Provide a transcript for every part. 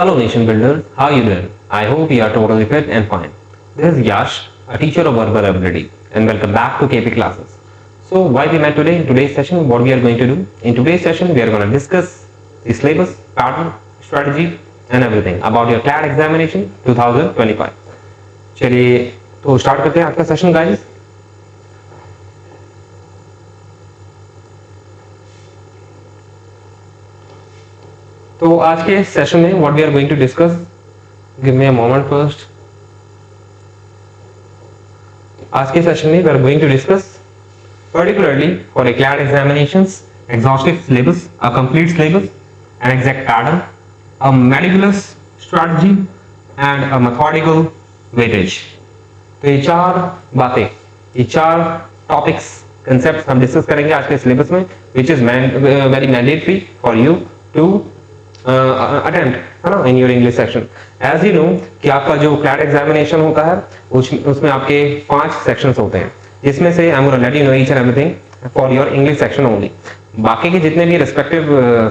Hello Nation Builders, how are you doing? I hope you are totally fit and fine. This is Yash, a teacher of verbal ability, and welcome back to KP Classes. So why we met today? In today's session, what we are going to do? In today's session, we are going to discuss the syllabus, pattern, strategy and everything about your CLAT examination 2025. चलिए तो start करते हैं आज का session guys. तो आज के session में what we are going to discuss, give me a moment first. आज के सेशन में we are going to discuss particularly for a CLAT examinations, exhaustive syllabus, a complete syllabus, an exact pattern, a meticulous strategy and a methodical weightage. तो ये चार बातें, ये चार topics, concept हम डिस्कस करेंगे आज के सिलेबस में, which is very mandatory for you to attempt, है ना, in your English section. As you know कि आपका जो क्लैट एग्जामिनेशन होता है उसमें आपके 5 सेक्शंस होते हैं, जिसमें से I am gonna let you know each and everything for your English section only. बाकी के जितने भी रेस्पेक्टिव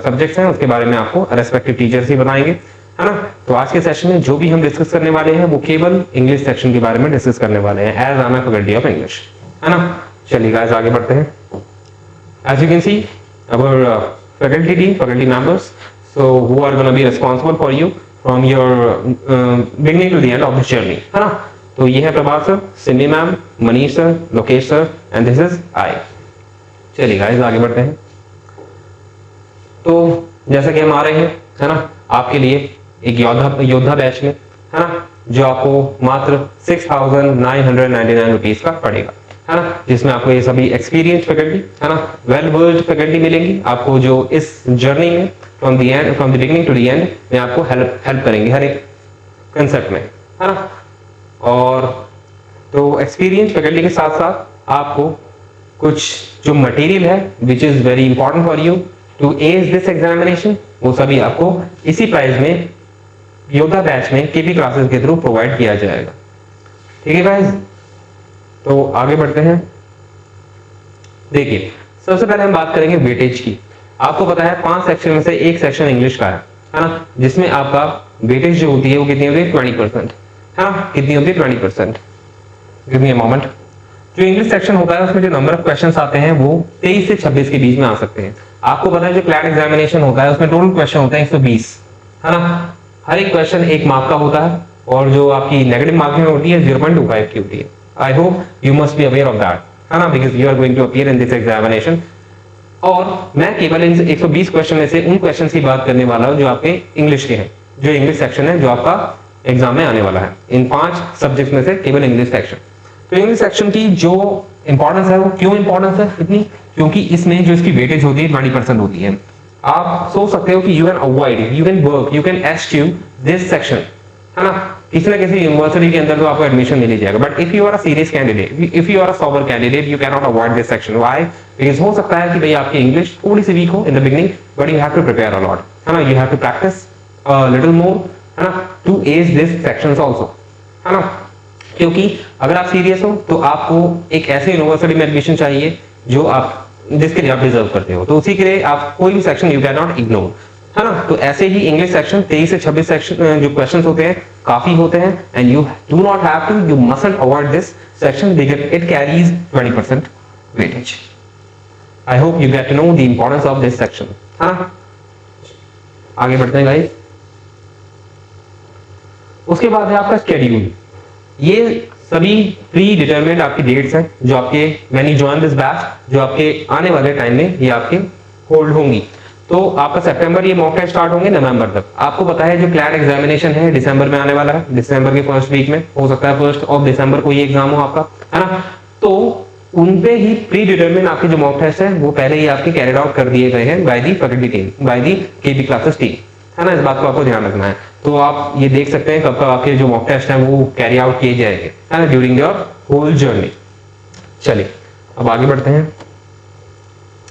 सब्जेक्ट्स हैं उसके बारे में आपको रेस्पेक्टिव टीचर्स ही बताएंगे, है ना. तो आज के सेशन में जो भी हम डिस्कस करने वाले हैं वो केवल इंग्लिश सेक्शन के बारे में डिस्कस करने वाले हैं as I am faculty of English, है ना. चलिए गाइस आगे बढ़ते हैं. As you can see our faculty team, faculty members, so who are going to be responsible for you from your beginning to the end of this journey, है ना. तो ये है Prabhat sir, Sindhi ma'am, Manish sir, Lokesh sir and this is I. चलिए guys आगे बढ़ते हैं. तो जैसा कि हम आ रहे हैं, है ना, आपके लिए एक योद्धा बैच में, है ना, जो आपको मात्र 6,999 रुपीज का पड़ेगा, है ना, जिसमें आपको ये सभी एक्सपीरियंस फैकल्टी, है ना, वेल वर्स्ड फैकल्टी मिलेंगी आपको, जो इस जर्नी में from the beginning to the end में आपको हेल्प करेंगे हर एक कंसेप्ट में, है ना. और तो एक्सपीरियंस फैकल्टी के साथ साथ आपको कुछ जो मटेरियल है which is very important for you to as this examination, वो सभी आपको इसी प्राइस में योद्धा बैच में केपी क्लासेस के थ्रू प्रोवाइड किया जाएगा. ठीक है गाइस, तो आगे बढ़ते हैं. देखिए सबसे पहले हम बात करेंगे वेटेज की. आपको पता है 5 सेक्शन में से एक सेक्शन इंग्लिश का है ना, जिसमें आपका वेटेज जो होती है वो कितनी होती है 20%, है ना. कितनी होती है 20%. Give me a moment. जो इंग्लिश सेक्शन होता है उसमें जो नंबर ऑफ क्वेश्चंस आते हैं वो 23 से 26 के बीच में आ सकते हैं. आपको पता है जो क्लैट एग्जामिनेशन होता है उसमें टोटल क्वेश्चन होते हैं 120, है ना. हर एक क्वेश्चन 1 मार्क का होता है और जो आपकी नेगेटिव मार्किंग होती है 0.25 की होती है. I hope you must be aware of that, है ना, because you are going to appear in this examination. और मैं केवल इन 120 क्वेश्चन में से उन क्वेश्चन की बात करने वाला हूं जो आपके इंग्लिश के हैं, जो इंग्लिश सेक्शन है जो आपका एग्जाम में आने वाला है. इन 5 सब्जेक्ट में से केवल इंग्लिश सेक्शन. तो इंग्लिश सेक्शन की जो इंपॉर्टेंस है वो क्यों इंपॉर्टेंस है इतनी, क्योंकि इसमें जो इसकी वेटेज होती है 20% होती है. आप सोच सकते हो कि you can avoid, you can work, you can askew this section, है ना. किसी ना किसी यूनिवर्सिटी के अंदर तो आपको एडमिशन मिल ही जाएगा. But if you are a serious candidate, if you are a sober candidate, you can not avoid this section. Why? Because हो सकता है कि भाई आपकी इंग्लिश थोड़ी सी वीक हो in the beginning, but you have to prepare a lot, है ना. You have to practice a little more, है ना, to as this sections also, है ना. क्योंकि अगर आप सीरियस हो तो आपको एक ऐसे यूनिवर्सिटी में एडमिशन चाहिए जो आप जिसके लिए आप डिजर्व करते हो. तो उसी के लिए आप कोई भी section you can not ignore, है ना. तो ऐसे ही इंग्लिश सेक्शन 23 से 26 सेक्शन जो क्वेश्चंस होते हैं काफी होते हैं and you do not have to, you mustn't avoid this section because it carries 20% weightage. I hope you get to know the importance of this section, है ना. आगे बढ़ते हैं गाइस. उसके बाद है आपका शेड्यूल. ये सभी प्री डिटरमिन्ड आपकी डेट्स हैं जो आपके when you join this batch, जो आपके आने वाले टाइम में ये आपके होल्ड होंगी. तो आपका सितंबर ये मॉक टेस्ट स्टार्ट होंगे नवंबर तक. आपको पता है जो क्लैट एग्जामिनेशन है दिसंबर में आने वाला है, दिसंबर के फर्स्ट वीक में, हो सकता है 1 ऑफ दिसंबर को ये एग्जाम हो आपका, है ना. तो उनपे ही प्री डिटरमिन आपके जो मॉक टेस्ट है वो पहले ही आपके कैरिड आउट कर दिए गए हैं by the faculty team, by the KP classes team, है ना. इस बात को आपको ध्यान रखना है. तो आप ये देख सकते हैं कब कब आपके जो मॉक टेस्ट है वो कैरी आउट किए जाएंगे, है ना, ड्यूरिंग योर होल जर्नी. चलिए अब आगे बढ़ते हैं.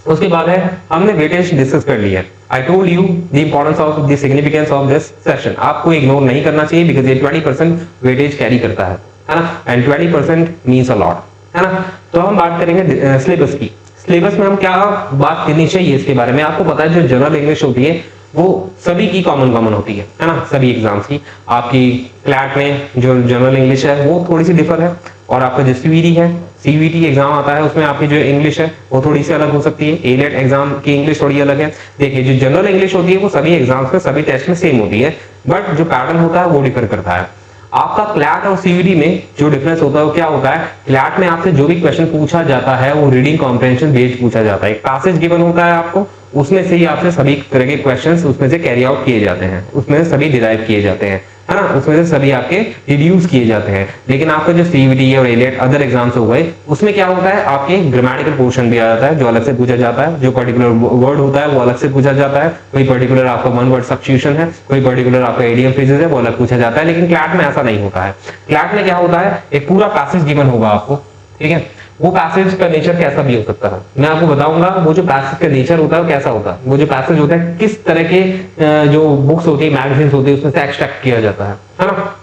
उसके बाद है हमने वेटेज डिस्कस कर लिया. I told you the importance of the significance of this session. आपको इग्नोर नहीं करना चाहिए बिकॉज ये 20% वेटेज कैरी करता है ना, एंड 20% मींस अ लॉट, है ना. तो हम बात करेंगे सिलेबस की. सिलेबस में हम क्या बात करनी चाहिए इसके बारे में. आपको पता है जो जनरल इंग्लिश होती है वो सभी की कॉमन होती है ना, सभी एग्जाम्स की। आपकी क्लैट में जो जनरल इंग्लिश है वो थोड़ी सी डिफर है, और आपका जो सीवीटी है, सीवीटी एग्जाम आता है उसमें आपकी जो इंग्लिश है वो थोड़ी सी अलग हो सकती है। एलेट एग्जाम की इंग्लिश थोड़ी अलग है। देखिए जो जनरल इंग्लिश होती है वो सभी एग्जाम्स में, सभी टेस्ट में सेम होती है, बट जो पैटर्न होता है वो डिफर करता है। आपका क्लैट और सीवीटी में जो डिफरेंस होता है वो क्या होता है, क्लैट में आपसे जो भी क्वेश्चन पूछा जाता है वो रीडिंग कॉम्प्रिहेंशन बेस्ड पूछा जाता है। एक पैसेज गिवन होता है आपको, उसमें से ही आपसे सभी तरह के क्वेश्चंस उसमें से कैरी आउट किए जाते हैं, उसमें से सभी डिराइव किए जाते हैं, है ना, उसमें से सभी आपके डिड्यूस किए जाते हैं। लेकिन आपका जो सीवीटी और एलेट अदर एग्जाम्स हो गए, उसमें क्या होता है, आपके ग्रामेटिकल पोर्शन भी आ जाता है जो अलग से पूछा जाता है, जो पर्टिकुलर वर्ड होता है वो अलग से पूछा जाता है, कोई पर्टिकुलर आपका वन वर्ड सब्स्टिट्यूशन है, कोई पर्टिकुलर आपका इडियम फ्रेजेस है वो अलग पूछा जाता है। लेकिन क्लैट में ऐसा नहीं होता है। क्लैट में क्या होता है, एक पूरा पैसेज गिवन होगा आपको, ठीक है, वो पैसेज का नेचर कैसा भी हो सकता है, मैं आपको बताऊंगा वो जो पैसेज का नेचर होता है वो कैसा होता है। वो जो पैसेज होता है किस तरह के जो बुक्स होती है, मैगजीन्स होती है, उसमें से एक्सट्रैक्ट किया जाता है ना।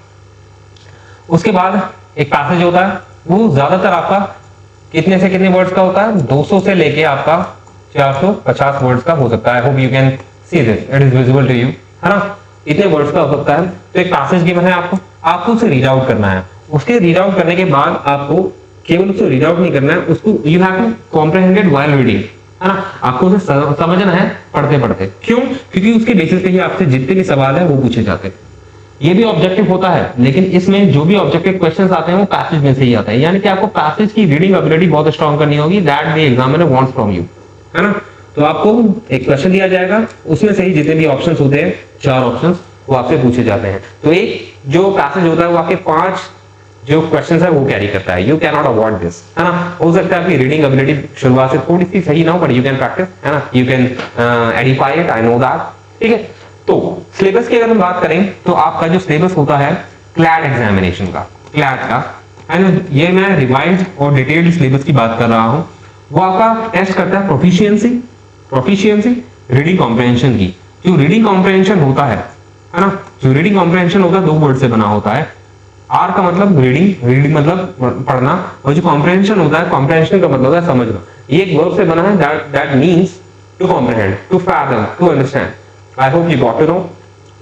उसके बाद एक पैसेज होता है वो ज्यादातर आपका कितने से कितने वर्ड्स का होता है, 200 से लेके आपका 450 वर्ड्स का हो सकता है। I hope you can see this, it is visible to you, है ना, इतने वर्ड्स का हो सकता है। तो एक पैसेज गिवन है आपको उसे रीड आउट करना है। उसके रीड आउट करने के बाद आपको केवल उसको रीड आउट नहीं करना है, उसको you have to comprehended while reading, है ना, आपको उसे समझना है पढ़ते पढ़ते। क्यों? क्योंकि उसके बेसिस पे ही आपसे जितने भी सवाल है वो पूछे जाते हैं। ये भी ऑब्जेक्टिव होता है, लेकिन इसमें जो भी ऑब्जेक्टिव क्वेश्चंस आते हैं वो पैसेज में से ही आते हैं, यानी कि आपको पैसेज की रीडिंग एबिलिटी बहुत स्ट्रांग करनी होगी, that the examiner wants from you, है ना। तो आपको एक क्वेश्चन दिया जाएगा, उसमें से ही जितने भी ऑप्शंस होते हैं, 4 ऑप्शंस वो आपसे पूछे जाते हैं। तो एक जो पैसेज होता है वो आपके 5 जो क्वेश्चन है वो कैरी करता है। You can not avoid this, है ना। हो सकता है आपकी रीडिंग एबिलिटी शुरुआत से थोड़ी सी सही ना हो, बट यू कैन प्रैक्टिस, है ना, you can Edify it, I know that, ठीक है। तो सिलेबस की अगर हम बात करें तो आपका जो सिलेबस होता है क्लैट एग्जामिनेशन का, क्लैट का, एंड ये मैं रिवाइज्ड और डिटेल्ड सिलेबस की बात कर रहा हूं। वो आपका टेस्ट करता है प्रोफिशिएंसी रीडिंग कॉम्प्रिहेंशन की। जो रीडिंग कॉम्प्रिहेंशन होता है ना, जो रीडिंग कॉम्प्रिहेंशन होता है 2 वर्ड से बना होता है। आर का मतलब रीडिंग मतलब पढ़ना, और जो कॉम्प्रिहेंशन होता है, कॉम्प्रिहेंशन का मतलब होता है समझना। ये एक वर्ब से बना है, that means to comprehend, to fathom, to understand. I hope you got to know.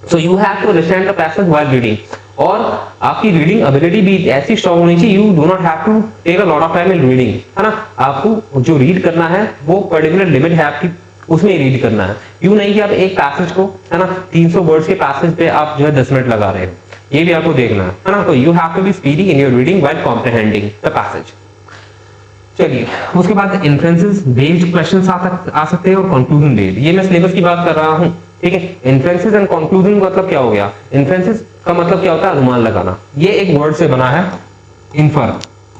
So you have to understand the passage while reading, और आपकी रीडिंग एबिलिटी भी ऐसी स्ट्रांग होनी चाहिए, you do not have to take a lot of time in reading, है ना। आपको जो रीड करना है वो पर्टिकुलर लिमिट है आपकी, उसमें रीड करना है। यूं नहीं कि आप एक पैसेज को, है ना, 300 वर्ड्स के पैसेज पे आप जो है 10 मिनट लगा रहे हो, ये भी आपको देखना है ना। तो you have to be speedy in your reading while comprehending the passage. चलिए, उसके बाद इन्फ्रेंसेस बेस्ड क्वेश्चंस आ सकते हैं, और कंक्लूजन बेस्ड। ये मैं सिलेबस की बात कर रहा हूं, ठीक है। इन्फ्रेंसेस एंड कंक्लूजन का मतलब क्या हो गया? इन्फ्रेंसेस का मतलब क्या होता है? अनुमान लगाना। ये एक वर्ड से बना है, infer,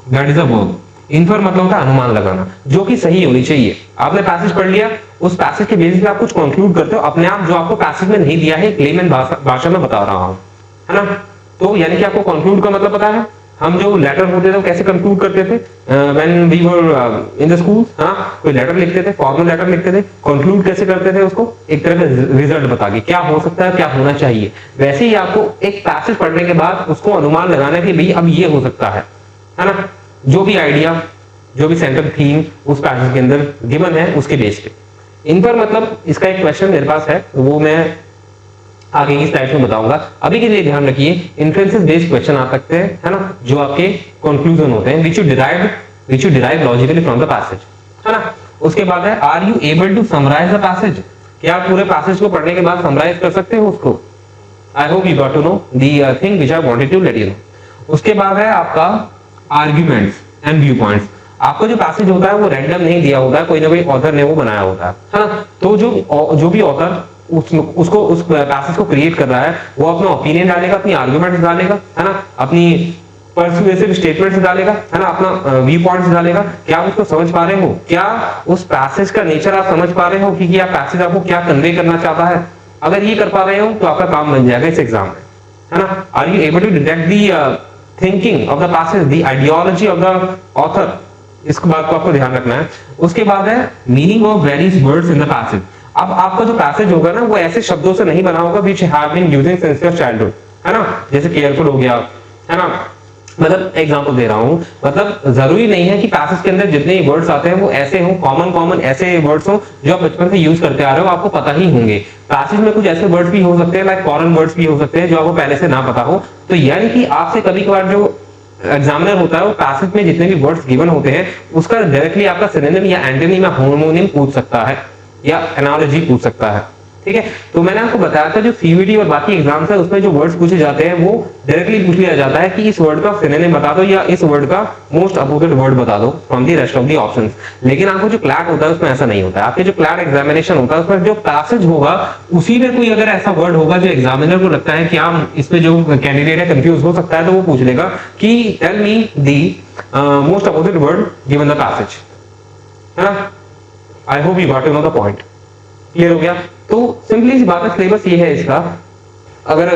that is a verb. Infer मतलब होता है अनुमान लगाना, जो कि सही होनी चाहिए। आपने पैसेज पढ़ लिया, उस पैसेज के बेसिस पे आप कुछ कंक्लूड करते हो अपने आप, जो आपको पैसेज में नहीं दिया है, लेमन भाषा में बता रहा हूं, है ना। तो यानी कि आपको कंक्लूड का मतलब पता है। हम जो लेटर होते थे वो कैसे कंक्लूड करते थे? When we were in the school, हाँ, कोई लेटर लिखते थे, फॉर्मल लेटर लिखते थे, कंक्लूड कैसे करते थे उसको? एक तरह का रिजल्ट बता के, क्या हो सकता है, क्या होना चाहिए। वैसे ही आपको एक पैसेज पढ़ने के बाद उसको अनुमान लगाना है कि भाई अब ये हो सकता है ना। जो भी आइडिया, जो भी सेंट्रल थीम उस पैसेज के अंदर गिवन है, उसके बेस पे। इन पर मतलब इसका एक क्वेश्चन मेरे पास है, वो मैं आगे की स्लाइड में बताऊंगा। अभी के लिए ध्यान रखिए, इन्फ्रेंसेस बेस्ड क्वेश्चन आ सकते हैं, है ना, जो आपके कंक्लूजन होते हैं, which you derive logically from the passage, है ना। उसके बाद है, are you able to summarise the passage? क्या आप पूरे पैसेज को पढ़ने के बाद समराइज कर सकते हो उसको? I hope you got to know the thing which I wanted to let you know. उसके बाद है आपका आर्ग्यूमेंट्स एंड व्यू पॉइंट्स। आपको जो पैसेज होता है वो रैंडम नहीं दिया होता है, कोई ना कोई ऑथर ने वो बनाया होता है ना। तो जो भी ऑथर उसको उस पैसेज को क्रिएट कर रहा है, वो अपना ओपिनियन डालेगा, अपनी आर्गुमेंट्स डालेगा, है ना, अपनी पर्सुएसिव स्टेटमेंट्स डालेगा, है ना, अपना व्यू पॉइंट्स डालेगा। क्या आप उसको समझ पा रहे हो? क्या उस पैसेज का नेचर आप समझ पा रहे हो कि क्या पैसेज आपको क्या कन्वे करना चाहता है? अगर ये कर पा रहे हो तो आपका काम बन जाएगा इस एग्जाम में, है ना। Are you able to detect the thinking of the passage, the ideology of the author? इस बात को आपको ध्यान रखना है। उसके बाद है meaning of various words in the passage. अब आपका जो पैसेज होगा ना, वो ऐसे शब्दों से नहीं बना होगा which have been using since your childhood, है ना, जैसे केयरफुल हो गया, है ना, मतलब एग्जांपल दे रहा हूं, मतलब जरूरी नहीं है कि पैसेज के अंदर जितने वर्ड्स आते हैं वो ऐसे हों, कॉमन ऐसे वर्ड्स हों जो आप बचपन से यूज करते आ रहे हो, आपको पता ही होंगे। पैसेज में कुछ ऐसे वर्ड्स भी हो सकते हैं, लाइक फॉरेन वर्ड्स भी हो सकते हैं जो आपको पहले से ना पता हो। तो यानी कि आपसे कभी कभार जो एग्जामिनर होता है वो पैसेज में जितने भी वर्ड्स गिवन होते हैं उसका डायरेक्टली आपका सिनोनिम या एंटोनिम या होमोनिम पूछ सकता है या एनालॉजी पूछ सकता है। ठीक है, तो मैंने आपको बताया था जो सीवीटी और बाकी एग्जाम्स है उसमें जो वर्ड्स पूछे जाते हैं वो डायरेक्टली पूछ लिया जाता है कि इस वर्ड का सिनोनिम बता दो या इस वर्ड का मोस्ट अपोजिट वर्ड बता दो from the rest of the options. लेकिन आपको जो क्लैट होता है उसमें ऐसा नहीं होता है। आपके जो क्लैट एग्जामिनेशन होता है उसमें जो पैसेज होगा उसी में कोई अगर ऐसा वर्ड होगा जो एग्जामिनर को लगता है कि आप इसमें जो कैंडिडेट है कंफ्यूज हो सकता है, तो वो पूछ लेगा कि tell me the most opposite word given the passage, है ना। I hope you got to know the point. Clear हो गया? तो सिंपली सी बात है, सिलेबस ये है इसका। अगर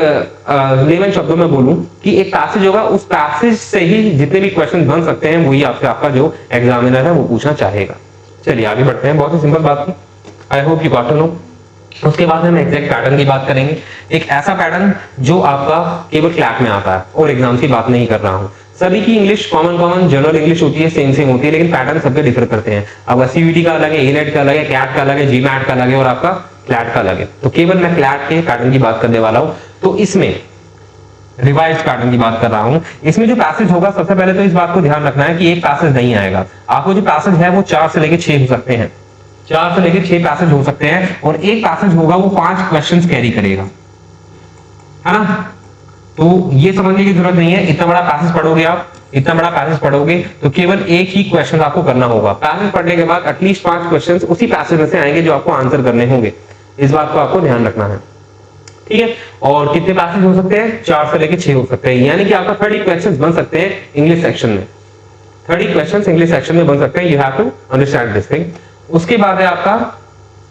लेमन शब्दों में बोलूं कि एक पैसेज होगा, उस पैसेज से ही जितने भी क्वेश्चन बन सकते हैं वही आपसे आपका जो एग्जामिनर है वो पूछना चाहेगा। चलिए आगे बढ़ते हैं, बहुत ही सिंपल बात थी। I hope you got to know. उसके बाद हम एग्जैक्ट पैटर्न की बात करेंगे, एक ऐसा पैटर्न जो आपका केवल क्लैट में आता है और एग्जाम की बात नहीं कर रहा हूं। सभी की इंग्लिश कॉमन जनरल इंग्लिश होती है, सेम होती है, लेकिन पैटर्न सबके डिफर करते हैं। आपका सीवीटी का अलग है, एनेट का अलग है, कैट का अलग है, जीमैट का अलग है और आपका क्लैट का अलग है। तो केवल मैं क्लैट के पैटर्न की बात करने वाला हूं। तो इसमें रिवाइज्ड पैटर्न की बात कर रहा हूं। इसमें जो पैसेज होगा, सबसे पहले तो इस बात को ध्यान रखना है कि एक पैसेज नहीं आएगा। आपको जो पैसेज है वो 4 से लेकर 6 हो सकते हैं, 4 से लेकर 6 पैसेज हो सकते हैं और एक पैसेज होगा वो 5 क्वेश्चंस कैरी करेगा, है ना। तो ये समझने की जरूरत नहीं है, इतना बड़ा पैसेज पढ़ोगे आप, इतना बड़ा पैसेज पढ़ोगे तो केवल एक ही क्वेश्चन आपको करना होगा। पैसेज पढ़ने के बाद एटलीस्ट 5 क्वेश्चंस उसी पैसेज में से आएंगे जो आपको आंसर करने होंगे। इस बात को आपको ध्यान रखना है, ठीक है। और कितने पैसेज हो सकते हैं? 4 से लेकर 6 हो सकते हैं, यानी कि आपका 30 क्वेश्चंस बन सकते हैं इंग्लिश सेक्शन में। 30 क्वेश्चंस इंग्लिश सेक्शन में बन सकते हैं। You have to understand this thing. उसके बाद है आपका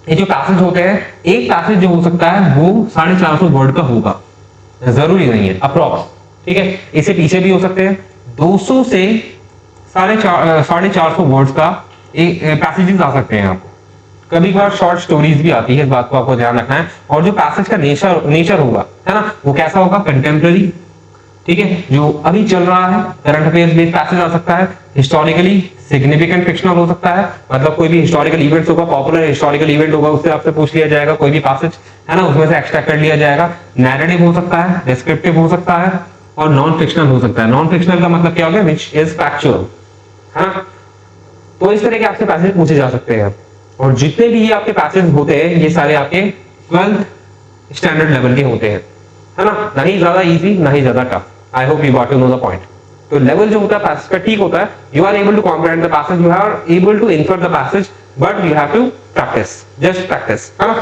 ये जो पैसेज होते हैं, एक पैसेज जो हो सकता है वो 450 वर्ड का होगा, जरूरी नहीं है, अप्रॉक्स, ठीक है। इससे पीछे भी हो सकते हैं। 200 से 450 वर्ड्स का एक पैसेजेस आ सकते हैं आपको। कभी कभार शॉर्ट स्टोरीज भी आती है, इस बात को आपको ध्यान रखना है। और जो पैसेज का नेचर होगा, है ना, वो कैसा होगा? कंटेम्प्रेरी, ठीक है, जो अभी चल रहा है, करंट अफेयर्स बेस्ड पैसेज आ सकता है। हिस्टोरिकली सिग्निफिकेंट फिक्शनल हो सकता है, मतलब कोई भी हिस्टोरिकल इवेंट्स होगा, पॉपुलर हिस्टोरिकल इवेंट होगा, उससे आपसे पूछ लिया जाएगा कोई भी पैसेज, है ना, उसमें से एक्सट्रैक्ट कर लिया जाएगा। नैरेटिव हो सकता है, डिस्क्रिप्टिव हो सकता है और नॉन फिक्शनल हो सकता है। नॉन फिक्शनल का मतलब क्या हो गया? विच इज फैक्चुअल, है ना। तो इस तरह के आपसे पैसेज पूछे जा सकते हैं और जितने भी ये आपके पैसेज होते हैं ये सारे आपके 12th स्टैंडर्ड लेवल के होते हैं, है ना, ना ही ज्यादा इजी ना ही ज्यादा tough. I hope you got to know the point. तो लेवल जो होता है पैसेज का ठीक होता है, you are able to comprehend the passage, you are able to infer the passage, but you have to practice, just practice, है ना,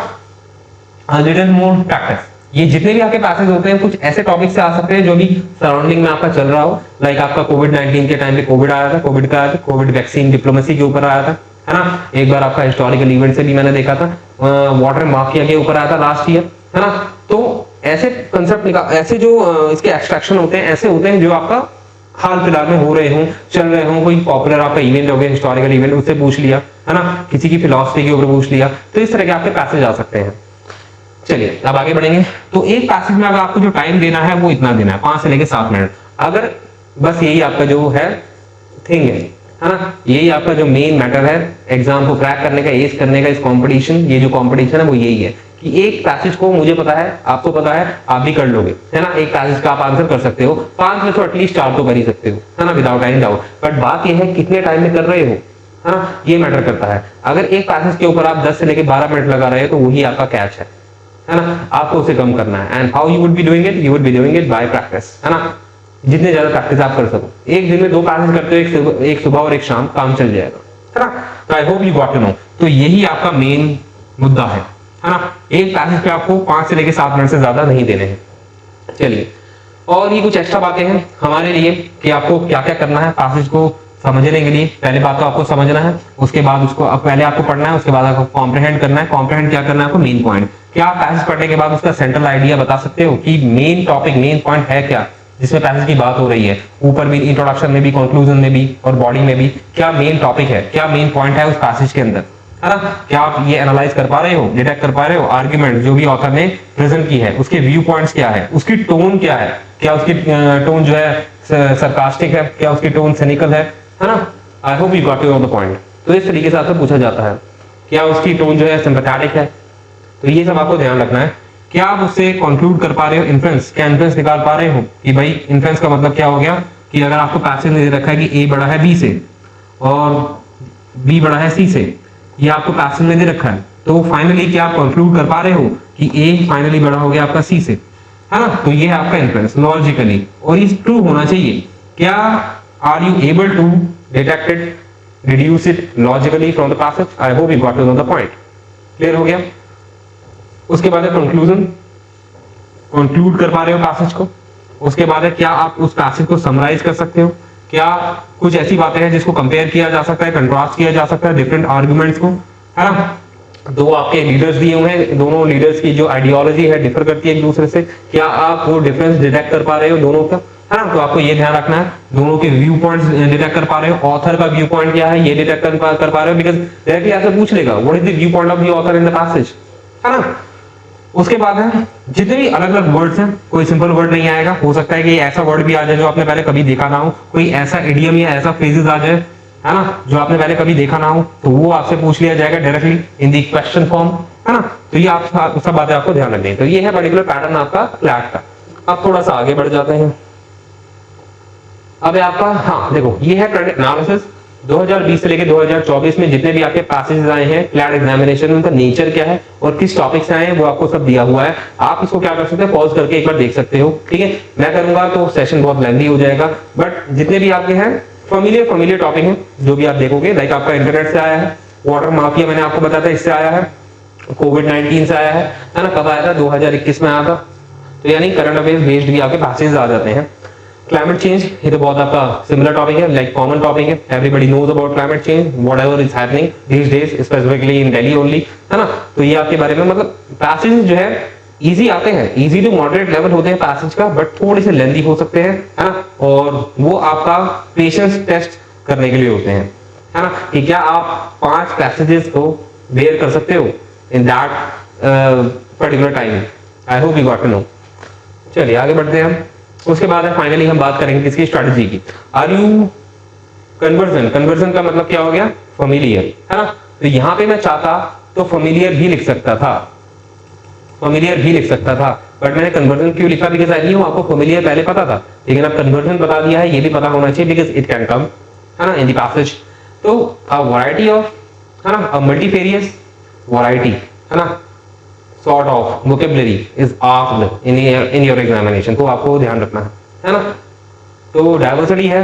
अ लिटिल मोर प्रैक्टिस। ये जितने भी आपके पैसेज होते हैं कुछ ऐसे टॉपिक से आ सकते हैं जो भी सराउंडिंग में आपका चल रहा हो, लाइक आपका कोविड-19 के टाइम पे कोविड आया था, कोविड वैक्सीन डिप्लोमेसी के ऊपर आया था, है ना। एक बार आपका हिस्टोरिकल इवेंट से भी मैंने देखा था, वाटर माफिया के ऊपर आया था लास्ट ईयर, है ना। तो ऐसे कंसेप्ट निकाल, ऐसे जो इसके एक्सट्रैक्शन होते हैं, ऐसे होते हैं जो आपका हाल फिलहाल में हो रहे हों, चल रहे हों। कोई पॉपुलर आपका इवेंट हो गया, हिस्टोरिकल इवेंट, उससे पूछ लिया, है ना, किसी की फिलॉसफी के ऊपर पूछ लिया। तो इस तरह के आपके पैसेज आ सकते हैं। चलिए अब आगे बढ़ेंगे। तो एक पैसेज में अगर आपको जो टाइम देना है वो इतना देना है, 5 से लेकर 7 मिनट। अगर बस यही आपका जो है थिंग है ना, यही आपका जो मेन मैटर है एग्जाम को क्रैक करने का, एस करने का, इस कंपटीशन, ये जो कंपटीशन है वो यही है कि एक पैसेज को मुझे पता है, आपको पता है, आप भी कर लोगे, है ना। एक पैसेज का आप आंसर कर सकते हो, 5 में तो एटलीस्ट 4 तो कर ही सकते हो, है ना, विदाउट एनी डाउट। बट बात ये है कितने टाइम में कर रहे हो, है ना, ये मैटर करता है। अगर एक पैसेज के ऊपर आप 10 से लेकर 12 मिनट लगा रहे हो तो वही आपका कैच है ना। आपको उसे कम करना है। And how you would be doing it? You would be doing it by practice, है ना। जितने ज्यादा प्रैक्टिस आप कर सको, एक दिन में 2 पैसेज करते हो, एक सुबह और एक शाम, काम चल जाएगा, है ना। तो I hope you got to know. तो यही आपका मेन मुद्दा है ना। एक पैसेज पे आपको 5 से लेकर 7 मिनट से ज्यादा नहीं देने हैं। चलिए, और ये कुछ एक्स्ट्रा बातें हैं हमारे लिए कि आपको क्या क्या करना है पैसेज को समझने के लिए। पहले बात तो आपको समझना है, उसके बाद उसको पहले आपको पढ़ना है, उसके बाद आपको कॉम्प्रिहेंड करना है। कॉम्प्रिहेंड क्या करना है आपको? Main point. क्या आप पैसेज पढ़ने के बाद उसका सेंट्रल आइडिया बता सकते हो कि मेन टॉपिक, मेन पॉइंट है क्या जिसमें पैसेज की बात हो रही है? ऊपर भी, इंट्रोडक्शन में भी, कंक्लूजन में भी और बॉडी में भी क्या मेन टॉपिक है, क्या मेन पॉइंट है उस पैसेज के अंदर, है ना। क्या आप ये एनालाइज कर पा रहे हो, डिटेक्ट कर पा रहे हो? आर्ग्यूमेंट जो भी ऑथर ने प्रेजेंट की है, उसके व्यू पॉइंट्स क्या है, उसकी टोन क्या है, क्या उसकी टोन जो है सरकास्टिक है, क्या उसकी टोन सिनिकल है ना। I hope you got you on the point. तो इस तरीके से आपसे पूछा जाता है, क्या उसकी टोन जो है सिंपैथेटिक है। तो ये सब आपको ध्यान रखना है। क्या आप उससे कंक्लूड कर पा रहे हो इन्फ्रेंस, क्या इन्फ्रेंस निकाल पा रहे हो कि भाई इन्फ्रेंस का मतलब क्या हो गया कि अगर आपको पैसेज दे रखा है कि ए बड़ा है बी से और बी बड़ा है सी से, ये आपको पैसेज में दे रखा है, तो फाइनली क्या आप कंक्लूड कर पा रहे हो कि ए फाइनली बड़ा हो गया आपका सी से, है ना। तो ये है आपका इन्फ्रेंस लॉजिकली, और ये ट्रू होना चाहिए। क्या are you able to detect it, reduce it logically from the passage. I hope you got to know the point. Clear हो गया। उसके बाद है कंक्लूजन, कंक्लूड कर पा रहे हो पैसेज को। उसके बाद है क्या आप उस पैसेज को समराइज कर सकते हो, क्या कुछ ऐसी बातें हैं जिसको कंपेयर किया जा सकता है, कंट्रास्ट किया जा सकता है डिफरेंट आर्गुमेंट्स को, है ना। दो आपके लीडर्स दिए हुए हैं, दोनों लीडर्स की जो आइडियोलॉजी है डिफर करती है एक दूसरे से, क्या आप वो डिफरेंस डिटेक्ट कर पा रहे हो दोनों का, है ना। तो आपको ये ध्यान रखना है, दोनों के व्यू पॉइंट्स डिटेक्ट कर पा रहे हो, ऑथर का व्यू पॉइंट क्या है ये डिटेक्ट कर पा रहे हो, बिकॉज डायरेक्टली ऐसे पूछ लेगा what is the view point of the author in the passage, है ना। उसके बाद है जितने भी अलग अलग वर्ड्स हैं, कोई सिंपल वर्ड नहीं आएगा, हो सकता है कि ऐसा वर्ड भी आ जाए जो आपने पहले कभी देखा ना हो, कोई ऐसा इडियम या ऐसा फ्रेजेस आ जाए, है ना, जो आपने पहले कभी देखा ना हो, तो वो आपसे पूछ लिया जाएगा directly in the question form, है ना। तो ये आप सब बातें आपको ध्यान रखनी है। तो ये है पर्टिकुलर पैटर्न आपका क्लैट का। अब थोड़ा सा आगे बढ़ जाते हैं। अब आपका हाँ देखो, ये है क्रेडिट एनालिसिस 2020 से लेकर 2024 में जितने भी आपके पैसेजेस आए हैं क्लैट एग्जामिनेशन, उनका नेचर क्या है और किस टॉपिक से आए हैं वो आपको सब दिया हुआ है। आप इसको क्या कर सकते हैं, पॉज करके एक बार देख सकते हो, ठीक है। मैं करूंगा तो सेशन बहुत लेंथी हो जाएगा, बट जितने भी आपके हैं फैमिलियर टॉपिक है जो भी आप देखोगे, लाइक आपका इंटरनेट से आया है, वाटर माफिया मैंने आपको बताया था इससे आया है, कोविड-19 से आया है ना। कब आया था, 2021 में आया था। तो यानी करंट अफेयर्स बेस्ड भी आपके पैसेज आ जाते हैं। क्लाइमेट चेंज, ये तो बहुत आपका सिमिलर टॉपिक है, लाइक कॉमन टॉपिक है, everybody knows about climate change, whatever is happening these days specifically in Delhi only, है ना। तो ये आपके बारे में मतलब पैसेज जो है इजी आते हैं, इजी टू मॉडरेट लेवल होते हैं पैसेज का, बट थोड़े से लेंथी हो सकते हैं, है ना। और वो आपका पेशेंस टेस्ट करने के लिए होते हैं, है ना, कि क्या आप 5 पैसेजेस को बेयर कर सकते हो in that particular time. I hope you got to know. चलिए आगे बढ़ते हैं हम। उसके बाद फाइनली हम बात करेंगे किसकी, स्ट्रेटजी की। आर यू कन्वर्जन का मतलब क्या हो गया, फेमिलियर, है ना। तो यहां पे मैं चाहता तो फेमिलियर भी लिख सकता था, बट मैंने कन्वर्जन क्यों लिखा, बिकॉज़ आई न्यू आपको फेमिलियर पहले पता था, लेकिन अब कन्वर्जन बता दिया है, ये भी पता होना चाहिए बिकॉज़ इट कैन कम, है ना, इन द पैसेज। तो अ वैरायटी ऑफ, है ना, अ मल्टीफेरियस वैरायटी, है ना, sort of vocabulary is asked in your examination, तो आपको ध्यान रखना है ना। तो डाइवर्सिटी है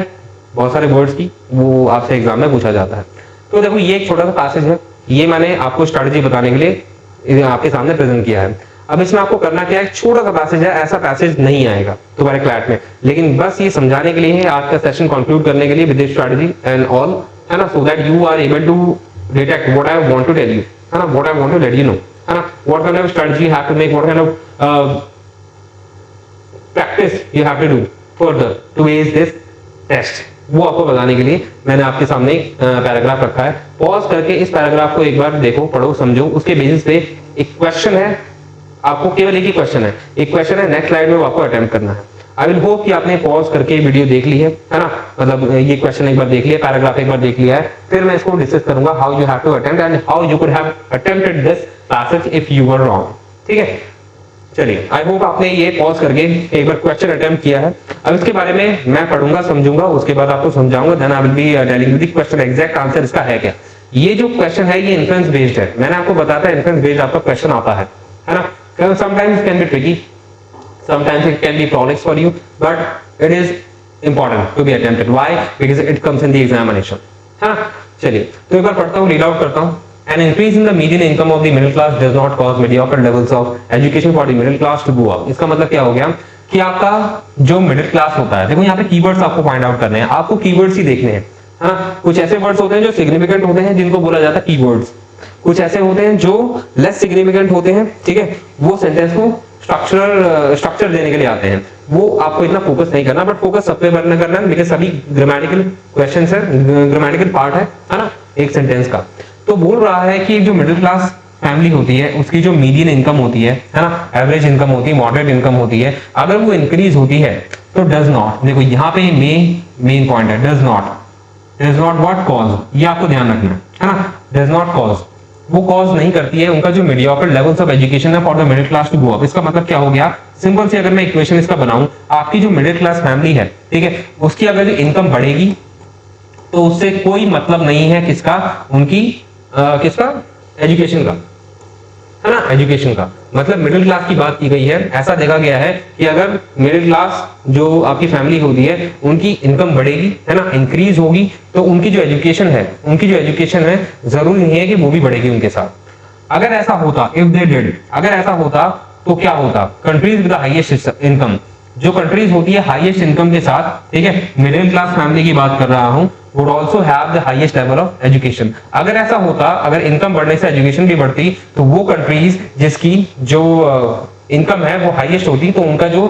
बहुत सारे वर्ड्स की, वो आपसे एग्जाम में पूछा जाता है। तो देखो ये एक छोटा सा पैसेज है, ये मैंने आपको स्ट्रेटजी बताने के लिए आपके सामने प्रेजेंट किया है। अब इसमें आपको करना क्या है, एक छोटा सा पैसेज है, ऐसा पैसेज नहीं आएगा तुम्हारे क्लैट में, लेकिन बस ये समझाने के लिए है, आज का सेशन कंक्लूड करने के लिए विद स्ट्रेटजी एंड ऑल, है ना, so that you are able to detect what I want to tell you, है ना, what I want to let you know, है ना, what kind of strategy you have to make, what kind of practice you have to do further to ace this test, वो आपको बताने के लिए मैंने आपके सामने पैराग्राफ रखा है। पॉज करके इस पैराग्राफ को एक बार देखो, पढ़ो, समझो, उसके बेसिस पे एक क्वेश्चन है, आपको केवल एक ही क्वेश्चन है, नेक्स्ट स्लाइड में वो आपको अटेम्प्ट करना है। आई विल होप कि आपने पॉज करके वीडियो देख ली है ना, मतलब ये क्वेश्चन एक बार देख लिया, पैराग्राफ एक बार देख लिया है, फिर मैं इसको डिस्कस करूंगा how you have to attempt and how you could have attempted this passage if you were wrong, ठीक है। चलिए आई होप आपने ये पॉज करके एक बार क्वेश्चन अटेम्प्ट किया है। अब इसके बारे में मैं पढ़ूंगा, समझूंगा, उसके बाद आपको समझाऊंगा, then I will be telling you the question exact answer इसका है क्या। ये जो क्वेश्चन है ये इन्फ्रेंस बेस्ड है, मैंने आपको बताया था इन्फ्रेंस बेस्ड आपका क्वेश्चन आता है ना। Sometimes it can be tricky, sometimes it can be prolix for you, but it is important to be attempted. Why? Because it comes in the examination, है ना। चलिए तो एक बार पढ़ता हूँ, रीड आउट करता हूँ। An increase in the median income of the middle class does not cause mediocre levels of education for the middle class to go up. इसका मतलब क्या हो गया कि आपका जो मिडिल क्लास होता है, देखो यहाँ पे कीवर्ड्स आपको फाइंड आउट करने हैं, आपको कीवर्ड्स ही देखने हैं, है ना। कुछ ऐसे वर्ड्स होते हैं जो सिग्निफिकेंट होते हैं जिनको बोला जाता है कीवर्ड्स, कुछ ऐसे होते हैं जो लेस सिग्निफिकेंट होते हैं, ठीक है, वो सेंटेंस को स्ट्रक्चर देने के लिए आते हैं, वो आपको इतना फोकस नहीं करना, बट फोकस सब पे करना है बिकॉज़ सभी ग्रामेटिकल क्वेश्चंस है, ग्रामेटिकल पार्ट है ना एक सेंटेंस का। तो बोल रहा है कि जो मिडिल क्लास फैमिली होती है उसकी जो मीडियन इनकम होती है ना, एवरेज इनकम होती है, मॉडरेट इनकम होती है, अगर वो इंक्रीज होती है तो डज नॉट, देखो यहाँ पे मेन पॉइंट है, डज नॉट व्हाट कॉज, ये आपको ध्यान रखना है ना। डज नॉट कॉज, वो कॉज नहीं करती है उनका जो मीडियोकर लेवल्स ऑफ एजुकेशन है for the middle class to go up. इसका मतलब क्या हो गया, सिंपल सी अगर मैं इक्वेशन इसका बनाऊं, आपकी जो मिडिल क्लास फैमिली है, ठीक है, उसकी अगर इनकम बढ़ेगी तो उससे कोई मतलब नहीं है किसका, उनकी किसका, एजुकेशन का, है ना, एजुकेशन का। मतलब मिडिल क्लास की बात की गई है। ऐसा देखा गया है कि अगर मिडिल क्लास जो आपकी फैमिली होती है उनकी इनकम बढ़ेगी, है ना, इंक्रीज होगी, तो उनकी जो एजुकेशन है जरूरी नहीं है कि वो भी बढ़ेगी उनके साथ। अगर ऐसा होता, इफ दे डिड, अगर ऐसा होता तो क्या होता, countries with the highest income, जो कंट्रीज होती है हाईएस्ट इनकम के साथ, ठीक है, मिडिल क्लास फैमिली की बात कर रहा हूं, would also have the highest level of education। अगर ऐसा होता, अगर इनकम बढ़ने से एजुकेशन भी बढ़ती, तो वो कंट्रीज जिसकी जो इनकम है वो हाईएस्ट होती, तो उनका जो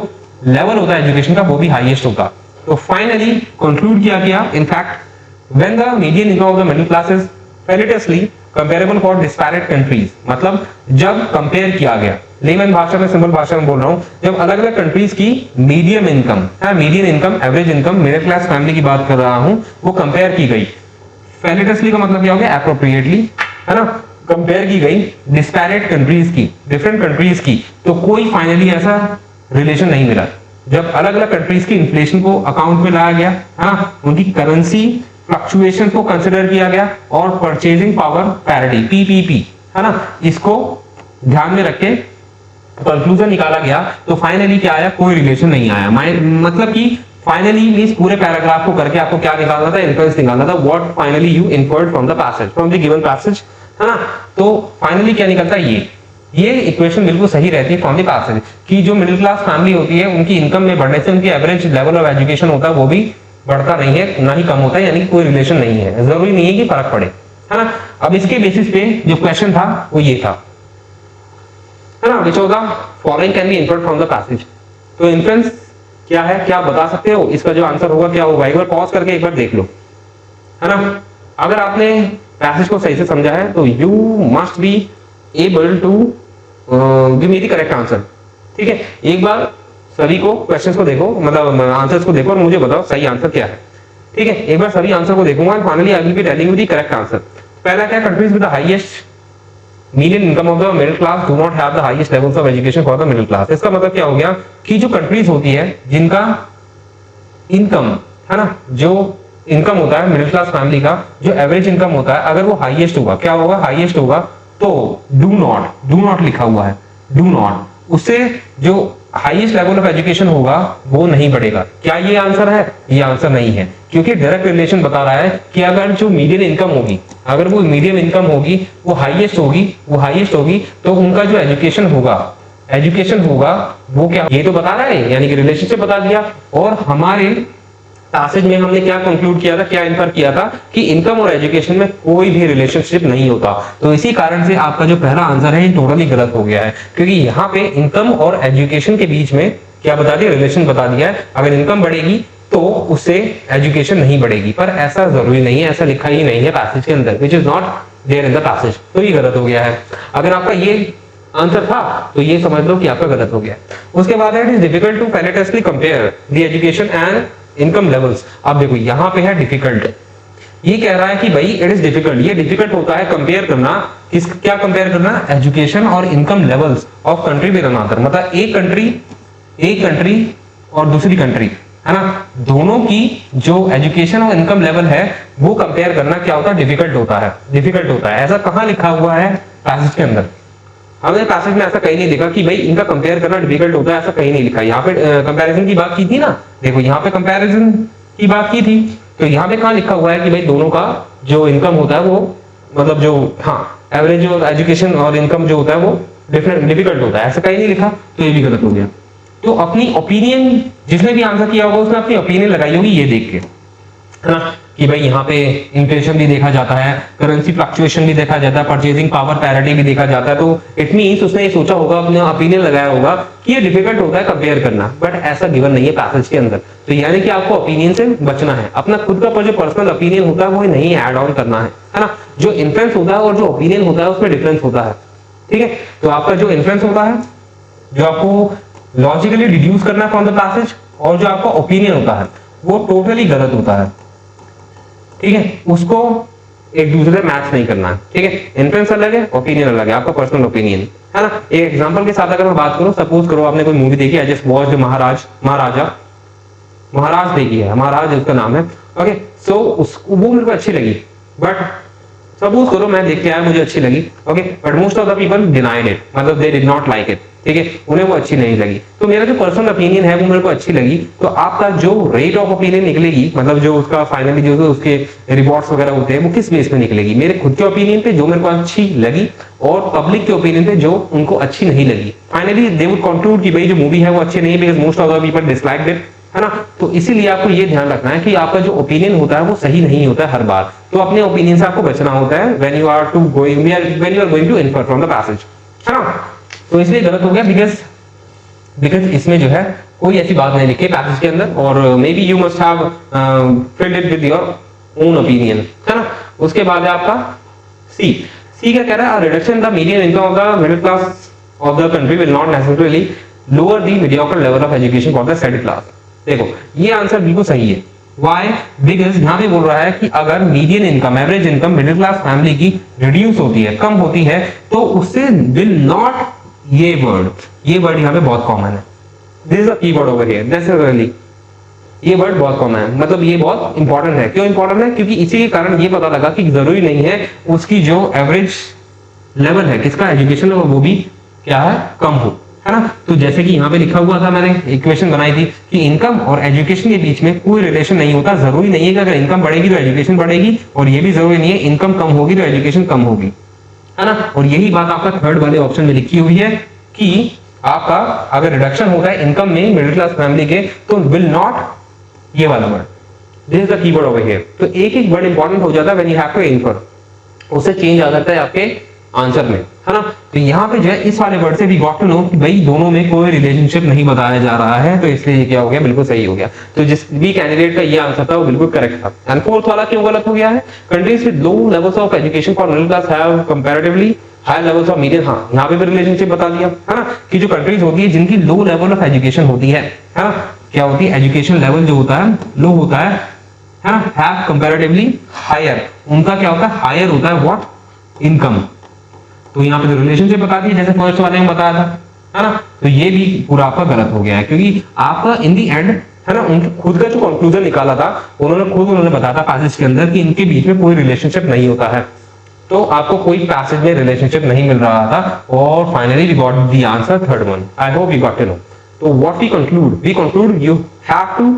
लेवल होता है एजुकेशन का वो भी हाईएस्ट होता। तो फाइनली कंक्लूड किया गया, in fact when the median income of the middle class is precisely comparable for disparate countries, मतलब जब कंपेयर किया गया, लेमन भाषा में, सिंपल भाषा में बोल रहा हूं, जब अलग अलग कंट्रीज की medium income, median income, average income, middle class family की बात कर रहा हूं, वो कंपेयर की गई। पेरिटसली का मतलब क्या हो गया, एप्रोप्रिएटली, है ना, कंपेयर की गई डिस्पैरेट कंट्रीज की, डिफरेंट कंट्रीज की, तो कोई फाइनली ऐसा रिलेशन नहीं मिला। जब अलग अलग कंट्रीज की इन्फ्लेशन को अकाउंट में लाया गया, है ना, उनकी करेंसी फ्लक्चुएशन को कंसिडर किया गया और परचेजिंग पावर पैरिटी, पीपीपी, है ना, इसको ध्यान में रख के कंक्लूजन निकाला गया, तो फाइनली क्या आया, कोई रिलेशन नहीं आया। मतलब कि फाइनली मींस पूरे पैराग्राफ को करके आपको क्या निकालना था, इन्फरेंस निकालना था, what finally you inferred from the passage, from the given passage, है ना। तो फाइनली क्या निकलता है, ये इक्वेशन बिल्कुल सही रहती है फ्रॉम द पैसेज कि जो मिडिल क्लास फैमिली होती है उनकी इनकम में बढ़ने से उनकी एवरेज लेवल ऑफ एजुकेशन होता है वो भी बढ़ता नहीं है, ना ही कम होता है, यानी कि कोई रिलेशन नहीं है, जरूरी नहीं है कि फर्क पड़े, है ना। अब इसके बेसिस पे जो क्वेश्चन था वो ये था, है ना, which of the following can be inferred from the passage। तो इन्फ्रेंस क्या है, क्या आप बता सकते हो, इसका जो आंसर होगा क्या होगा, एक बार पॉज करके एक बार देख लो, है ना। अगर आपने पैसेज को सही से समझा है तो you must be able to give me the correct answer, ठीक है। एक बार सभी को क्वेश्चंस को देखो, मतलब आंसर्स को देखो और मुझे बताओ सही आंसर क्या है, ठीक है। एक बार सभी आंसर को देखूंगा and finally I will be telling you the correct answer. पहला क्या, countries with the highest median income of the middle class do not have the highest levels of education for the middle class. इसका मतलब क्या हो गया कि जो countries होती है जिनका इनकम, है ना, जो इनकम होता है मिडिल क्लास फैमिली का, जो एवरेज इनकम होता है, अगर वो हाईएस्ट होगा, क्या होगा, हाईएस्ट होगा, तो डू नॉट लिखा हुआ है, डू नॉट, उससे जो हाईएस्ट लेवल ऑफ एजुकेशन होगा वो नहीं बढ़ेगा। क्या ये आंसर है, ये आंसर नहीं है, क्योंकि डायरेक्ट रिलेशन बता रहा है कि अगर जो मीडियन इनकम होगी, अगर वो मीडियम इनकम होगी, वो हाईएस्ट होगी, तो उनका जो एजुकेशन होगा वो क्या, ये तो बता रहा है, यानी कि रिलेशनशिप बता दिया। और हमारे पैसेज में हमने क्या कंक्लूड किया था, क्या इन्फर किया था कि इनकम और एजुकेशन में कोई भी रिलेशनशिप नहीं होता। तो इसी कारण से आपका जो पहला आंसर है ये टोटली गलत हो गया है, क्योंकि यहाँ पे इनकम और एजुकेशन के बीच में क्या बता दिया, रिलेशन बता दिया है। अगर इनकम बढ़ेगी तो उससे एजुकेशन नहीं बढ़ेगी, पर ऐसा जरूरी नहीं है, ऐसा लिखा ही नहीं है पैसेज के अंदर, which is not there in the passage, तो ये गलत हो गया है। अगर आपका ये आंसर था तो ये समझ लो कि आपका गलत हो गया। उसके बाद है, it is difficult to precisely compare the education and income levels. अब देखो यहाँ पे है डिफिकल्ट, ये कह रहा है कि भाई इट इज डिफिकल्ट, ये डिफिकल्ट होता है कंपेयर करना, क्या कंपेयर करना, एजुकेशन और income levels of country with another. मतलब एक कंट्री और दूसरी कंट्री, है ना, दोनों की जो एजुकेशन और इनकम लेवल है वो कंपेयर करना क्या होता है, डिफिकल्ट होता है। ऐसा कहाँ लिखा हुआ है पैसेज के अंदर, हमने पैसेज में ऐसा कहीं नहीं लिखा कि भाई इनका कंपेयर करना डिफिकल्ट होता है, ऐसा कहीं नहीं लिखा। यहाँ पे कंपैरिजन की बात की थी ना, देखो यहाँ पे कंपैरिजन की बात की थी, तो यहाँ पे कहाँ लिखा हुआ है कि भाई दोनों का जो इनकम होता है वो, मतलब जो, हाँ, एवरेज और एजुकेशन और इनकम जो होता है वो डिफिकल्ट होता है, ऐसा कहीं नहीं लिखा, तो ये भी गलत हो गया। तो अपनी ओपिनियन, जिसने भी आंसर किया होगा उसने अपनी ओपिनियन लगाई होगी ये देख के, है ना, कि भाई यहाँ पे इन्फ्लेशन भी देखा जाता है, करेंसी फ्लक्चुएशन भी देखा जाता है, परचेजिंग पावर पैरिटी भी देखा जाता है, तो इट मींस उसने ये सोचा होगा, अपने ओपिनियन लगाया होगा कि ये डिफिकल्ट होता है कंपेयर करना, बट ऐसा गिवन नहीं है पैसेज के अंदर। तो यानी कि आपको ओपिनियन से बचना है, अपना खुद का जो पर्सनल ओपिनियन होता है वो नहीं ऐड ऑन करना है ना। जो इन्फ्लुएंस होता है और जो ओपिनियन होता है उसमें डिफरेंस होता है, ठीक है। तो आपका जो इन्फ्लुएंस होता है, जो आपको लॉजिकली डिड्यूस करना फ्रॉम द पैसेज, और जो आपका ओपिनियन होता है वो टोटली गलत होता है, ठीक है, उसको एक दूसरे से मैच नहीं करना है, ठीक है। इन्फ्लुएंस अलग है, ओपिनियन अलग है, आपका पर्सनल ओपिनियन है ना। एक एग्जांपल के साथ अगर मैं बात करूं, सपोज करो आपने कोई मूवी देखी, आई जस्ट वॉच्ड महाराज देखी है, महाराज उसका नाम है, ओके। सो उसको वो मेरे को अच्छी लगी, बट सपोज करो मैं देख के आया, मुझे अच्छी लगी, okay, but most of the people denied it, मतलब they did not like it, ठीक है, उन्हें वो अच्छी नहीं लगी। तो मेरा जो पर्सनल ओपिनियन है वो मेरे को अच्छी लगी, तो आपका जो रेट ऑफ ओपिनियन निकलेगी, मतलब जो उसका फाइनली जो उसके रिपोर्ट्स वगैरह होते हैं, वो किस बेस पे निकलेगी, मेरे खुद के ओपिनियन पे जो मेरे को अच्छी लगी और पब्लिक के ओपिनियन पे जो उनको अच्छी नहीं लगी। फाइनली दे वुड कंक्लूड कि भाई जो मूवी है वो अच्छी नहीं, because most of the people disliked it, है ना। तो इसीलिए आपको ये ध्यान रखना है कि आपका जो ओपिनियन होता है वो सही नहीं होता है हर बार, तो अपने ओपिनियन से आपको बचना होता है when you are going to infer from the passage, है ना। तो इसलिए गलत हो गया, बिकॉज इसमें जो है कोई ऐसी बात नहीं लिखी पैसेज के अंदर, और may be you must have filled it with your own opinion, है ना। उसके बाद है आपका सी क्या कह रहा है, reduction the median income of the middle class of the country will not necessarily lower the mediocre level of education for the said class. देखो ये आंसर बिल्कुल सही है, वाई, बिकॉज यहाँ पे बोल रहा है कि अगर median income, average income middle class family की रिड्यूस होती है, कम होती है, तो उससे विल नॉट, ये वर्ड यहाँ पे बहुत कॉमन है, this is a keyword over here, necessarily, ये वर्ड बहुत कॉमन है, मतलब ये बहुत इंपॉर्टेंट है। क्यों इंपॉर्टेंट है? क्योंकि इसी के कारण ये पता लगा कि जरूरी नहीं है उसकी जो एवरेज लेवल है किसका एजुकेशन है वो भी क्या है, कम हो, है ना। तो जैसे कि यहाँ पे लिखा हुआ था, मैंने इक्वेशन बनाई थी कि इनकम और एजुकेशन के बीच में कोई रिलेशन नहीं होता। जरूरी नहीं है कि अगर इनकम बढ़ेगी तो एजुकेशन बढ़ेगी, और ये भी जरूरी नहीं है इनकम कम होगी तो एजुकेशन कम होगी, है ना। और यही बात आपका थर्ड वाले ऑप्शन में लिखी हुई है कि आपका अगर रिडक्शन होता है इनकम में मिडिल क्लास फैमिली के, तो विल नॉट, ये वाला word, this is the keyword over here. तो एक एक वर्ड इंपॉर्टेंट हो जाता है when you have to infer, उससे चेंज आ जाता है आपके आंसर में, है ना। तो यहाँ पे जो है इस वाले वर्ड से वी गॉट टू नो कि भाई दोनों में कोई रिलेशनशिप नहीं बताया जा रहा है, तो इसलिए ये क्या हो गया, बिल्कुल सही हो गया। तो जिस भी कैंडिडेट का ये आंसर था वो बिल्कुल करेक्ट था। एंड फोर्थ वाला क्यों गलत हो गया है? Countries with low levels of education for middle class have comparatively high levels of median, हाँ यहाँ पे भी रिलेशनशिप बता दिया, है ना, कि जो कंट्रीज होती है जिनकी लो लेवल ऑफ एजुकेशन होती है ना, क्या होती है, एजुकेशन लेवल जो होता है लो होता है ना, हैव कंपैरेटिवली हायर, उनका क्या होता है, हायर होता है व्हाट, इनकम। तो यहाँ पे जो रिलेशनशिप बता दी जैसे फर्स्ट वाले में बताया था, है ना। तो ये भी पूरा आपका गलत हो गया है, क्योंकि आपका इन दी एंड, है ना, उनके खुद का जो कंक्लूजन निकाला था उन्होंने बताया था पैसेज के अंदर कि इनके बीच में कोई रिलेशनशिप नहीं होता है, तो आपको कोई पैसेज में रिलेशनशिप नहीं मिल रहा था, और finally we got the answer third one. I hope you got to know. तो what we conclude you have to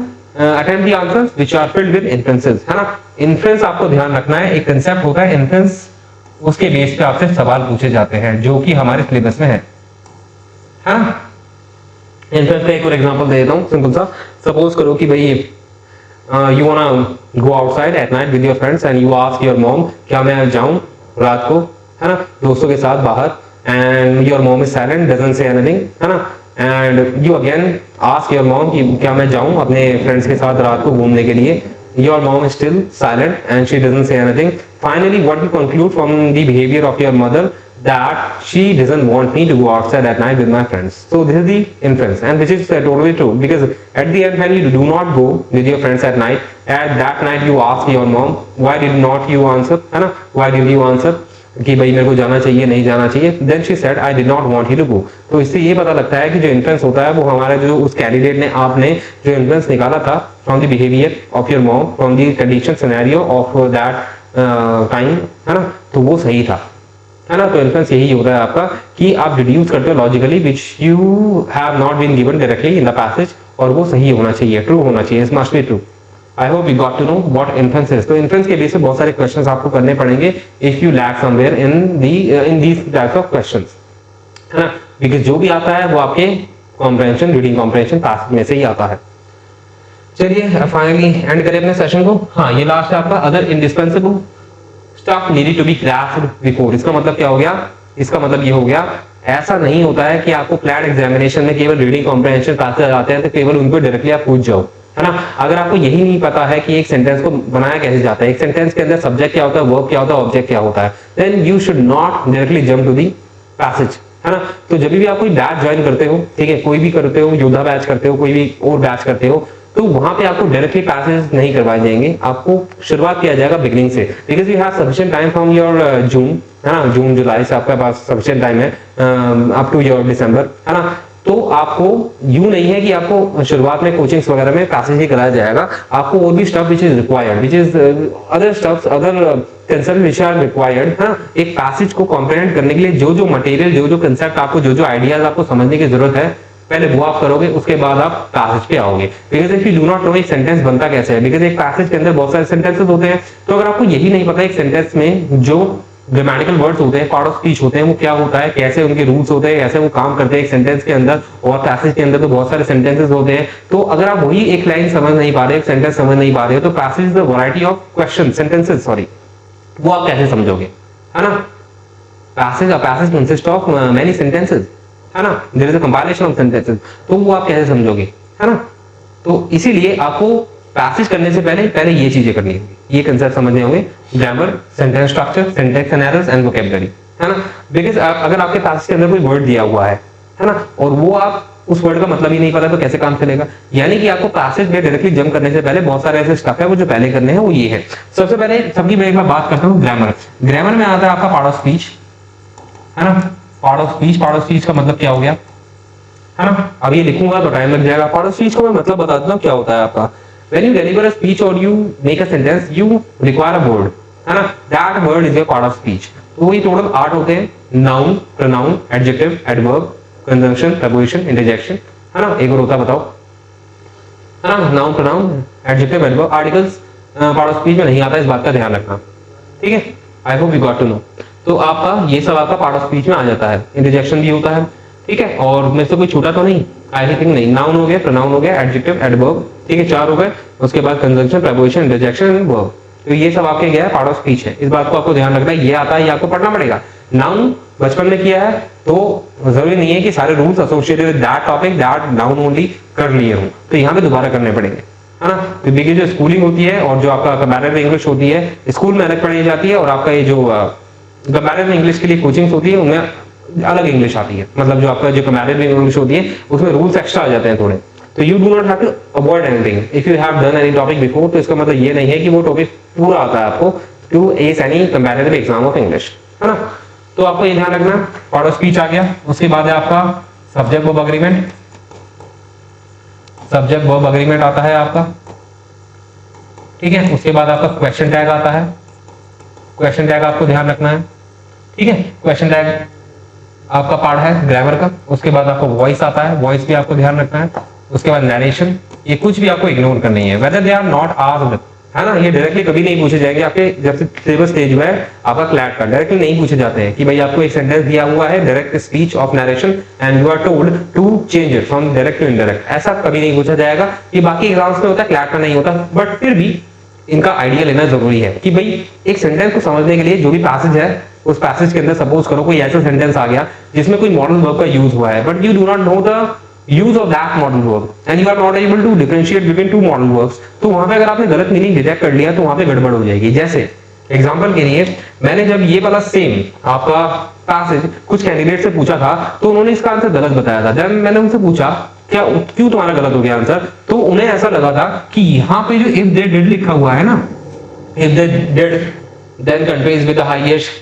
attempt the answers which are filled with inferences, है ना। इन्फ्रेंस आपको ध्यान रखना है, एक कंसेप्ट होता है इन्फ्रेंस, उसके बेस पे आपसे सवाल पूछे जाते हैं जो कि हमारे सिलेबस में है, हाँ। इन्फ्रेंस का एक और एग्जांपल दे देता हूँ सिंपल सा। सपोज करो कि भाई you वांना go outside at night with your friends and you ask your mom, क्या मैं जाऊं रात को, है ना, दोस्तों के साथ बाहर, and your mom is silent, doesn't say anything, है ना, and you again ask your mom कि क्या मैं जाऊं अपने फ्रेंड्स के साथ रात को घूमने के लिए, your mom is still silent and she doesn't say anything. Finally, what we conclude from the behavior of your mother, that she doesn't want me to go outside at night with my friends. So this is the inference, and which is totally true, because at the end when you do not go with your friends at night, at that night you ask your mom, why did not you answer, है ना, why did you answer कि भाई मेरे को जाना चाहिए नहीं जाना चाहिए, then she said I did not want you to go. तो इससे ये पता लगता है कि जो इन्फ्लुएंस होता है वो हमारा जो उस कैंडिडेट ने, आपने जो इन्फ्लुएंस निकाला था from the behaviour of your mom, from the condition scenario of that time, है ना, तो वो सही था, है ना। तो इन्फ्लुएंस यही होता है आपका कि आप डिड्यूस करते हो logically which you have not been given directly in the passage, और वो सही होना चाहिए, ट्रू होना चाहिए, it must be true. I hope you got to know what inference is. तो inference के बेस पे बहुत सारे क्वेश्चंस आपको करने पड़ेंगे if you lack somewhere in these types of questions, है ना, because जो भी आता है वो आपके comprehension, reading comprehension task में से ही आता है। चलिए फाइनली एंड करें अपने सेशन को। हाँ, ये लास्ट है आपका other indispensable stuff needed to be crafted before. इसका मतलब क्या हो गया? इसका मतलब ये हो गया, ऐसा नहीं होता है कि आपको क्लैड एग्जामिनेशन में केवल रीडिंग कॉम्प्रहेंशन क्लासेस आते हैं तो केवल उनको डायरेक्टली आप पूछ जाओ, है ना। अगर आपको यही नहीं पता है कि एक सेंटेंस को बनाया कैसे जाता है, एक सेंटेंस के अंदर सब्जेक्ट क्या होता है, वर्ब क्या होता है, ऑब्जेक्ट क्या होता है, then you should not directly jump to the passage, है ना। तो जब भी आप कोई बैच ज्वाइन करते हो, ठीक है, कोई भी करते हो, योद्धा बैच करते हो, कोई भी और बैच करते हो, तो वहां पे आपको डायरेक्टली पैसेज नहीं करवाए जाएंगे, आपको शुरुआत किया जाएगा बिगिनिंग से, because you have sufficient time from your June, है ना, जून जुलाई से आपके पास सफिशिएंट टाइम है अप टू योर दिसंबर, है ना। तो आपको यूं नहीं है कि आपको शुरुआत में कोचिंग्स वगैरह में पैसेज ही कराया जाएगा, आपको और भी stuff which is required, which is other stuffs, other concept which are required, है ना। एक पैसेज को कॉम्प्रिहेंड करने के लिए जो जो मटेरियल, जो कंसेप्ट आपको, जो आइडियाज आपको समझने की जरूरत है, पहले वो आप करोगे, उसके बाद आप पैसेज पे आओगे। Because if you do not no एक सेंटेंस बनता कैसे है, बिकॉज एक पैसेज के अंदर बहुत सारे सेंटेंसेस होते हैं, तो अगर आपको यही नहीं पता एक सेंटेंस में जो ग्रामेटिकल वर्ड्स होते हैं, पार्ट ऑफ स्पीच होते हैं, वो क्या होता है, कैसे उनके रूल्स होते हैं, कैसे वो काम करते हैं एक सेंटेंस के अंदर, और पैसेज के अंदर तो बहुत सारे सेंटेंसेस होते हैं, तो अगर आप वही एक लाइन समझ नहीं पा रहे, एक सेंटेंस समझ नहीं पा रहे हो, तो passage the variety of question sentences, sorry, वो आप कैसे समझोगे, है ना। Passage consist of many sentences, है ना, there is a compilation of sentences, तो वो आप कैसे समझोगे, है ना। तो इसीलिए आपको पैसेज करने से पहले ये चीजें करनी होगी, ये कंसेप्ट समझने होंगे, grammar, sentence structure, syntax analysis and vocabulary, है ना। बिकॉज अगर आपके पैसेज के अंदर कोई वर्ड दिया हुआ है ना, और वो आप उस वर्ड का मतलब ही नहीं पता, तो कैसे काम चलेगा। यानी कि आपको पैसेज में डायरेक्टली जंप करने से पहले बहुत सारे ऐसे स्टफ है वो जो पहले करने हैं, वो ये है। सबसे पहले सबकी मैं एक बार बात करता हूँ ग्रामर। ग्रामर में आता है आपका पार्ट ऑफ स्पीच, है ना। पार्ट ऑफ स्पीच का मतलब क्या हो गया, है ना। अब ये लिखूंगा तो टाइम लग जाएगा। पार्ट ऑफ स्पीच को मैं मतलब बता देता हूँ क्या होता है आपका। When you deliver a speech or you make a sentence, you require a word, है ना। That word is your part of speech. तो वही टोटल 8 होते हैं, noun, pronoun, adjective, adverb, conjunction, preposition, interjection, है ना। एक और होता बताओ, है ना, noun, pronoun, adjective, adverb, articles part of speech में नहीं आता, इस बात का ध्यान रखना, ठीक है। I hope you got to know. तो आपका ये सब आपका पार्ट ऑफ स्पीच में आ जाता है, इंटरजेक्शन भी होता है, ठीक है। और मेरे से कोई छूटा तो नहीं, आई थिंक नहीं। नाउन हो गया, प्रोनाउन हो गया, एडजेक्टिव, एडवर्ब, ठीक है, 4 हो गए। उसके बाद conjunction, preposition, interjection and verb. तो ये सब आपके गया पार्ट ऑफ स्पीच है, इस बात को आपको ध्यान रखना है। ये आता है, ये आपको पढ़ना पड़ेगा। नाउन बचपन में किया है तो जरूरी नहीं है कि सारे rules associated with that topic, that noun only कर लिए हूं, तो यहाँ पे दोबारा करने पड़ेंगे, है ना। तो देखिए जो स्कूलिंग होती है और जो आपका कंपैरेटिव इंग्लिश होती है, स्कूल में अलग पढ़ाई जाती है, और आपका ये जो कंपैरेटिव इंग्लिश के लिए कोचिंग होती है उनमें अलग इंग्लिश आती है। मतलब जो आपका जो कंपैरेटिव इंग्लिश होती है उसमें रूल्स एक्स्ट्रा आ जाते हैं थोड़े। तो you do not have to avoid anything if you have done any topic before. तो इसका मतलब ये नहीं है कि वो टॉपिक पूरा आता है आपको to as any comparative exam of English, है ना। तो आपको ये ध्यान रखना, पार्ट ऑफ स्पीच आ गया। उसके बाद है आपका subject verb agreement. Subject verb agreement आता है आपका, ठीक है। उसके बाद आपका क्वेश्चन टैग आता है। क्वेश्चन टैग आपको ध्यान रखना है, ठीक है। क्वेश्चन टैग आपका पार्ट है ग्रामर का। उसके बाद आपको वॉइस आता है, वॉइस भी आपको ध्यान रखना है। उसके बाद नरेशन, ये कुछ भी आपको इग्नोर करनी है, whether they are not asked, है ना। ये डायरेक्टली कभी नहीं पूछे जाएंगे आपके जब से सिलेबस स्टेज हुआ है आपका क्लैट का, डायरेक्टली नहीं पूछे जाते हैं कि भाई आपको एक सेंटेंस दिया हुआ है, direct speech of narration and you are told to change it from direct to indirect, ऐसा कभी नहीं पूछा जाएगा। ये बाकी एग्जाम्स में होता है, क्लैट का नहीं होता, बट फिर भी इनका आइडिया लेना जरूरी है कि भाई एक सेंटेंस को समझने के लिए जो भी पैसेज है उस पैसेज के अंदर सपोज करो कोई ऐसा सेंटेंस आ गया जिसमें कोई मॉडल वर्ब का यूज हुआ है, but you do not know the use of that modal verb and you are not able to differentiate between two modal verbs, तो वहां पे अगर आपने गलत मीनिंग डिटेक्ट कर लिया तो वहां पे गड़बड़ हो जाएगी। जैसे एग्जांपल के लिए मैंने जब ये वाला सेम आपका पैसेज कुछ कैंडिडेट से पूछा था तो उन्होंने इसका आंसर गलत बताया था। जब मैंने उनसे पूछा क्या क्यों तुम्हारा गलत हो गया आंसर, तो उन्हें ऐसा लगा था कि यहाँ पे जो इफ दे डिड लिखा हुआ है ना, if they did then countries with the highest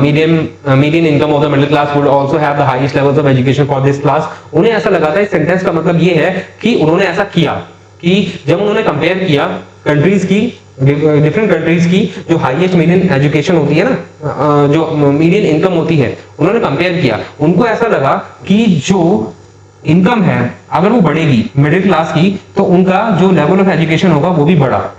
median income of the middle class would also have the highest levels of education for this class। उन्हें ऐसा लगा था इस सेंटेंस का मतलब ये है कि उन्होंने ऐसा किया कि जब उन्होंने कंपेयर किया कंट्रीज की, डिफरेंट कंट्रीज की जो हाईएस्ट मीडियन एजुकेशन होती है ना, जो मीडियन इनकम होती है, उन्होंने कंपेयर किया, उनको ऐसा लगा कि जो इनकम है अगर वो बढ़ेगी मिडिल क्लास की तो उनका जो लेवल ऑफ एजुकेशन होगा वो भी बढ़ा।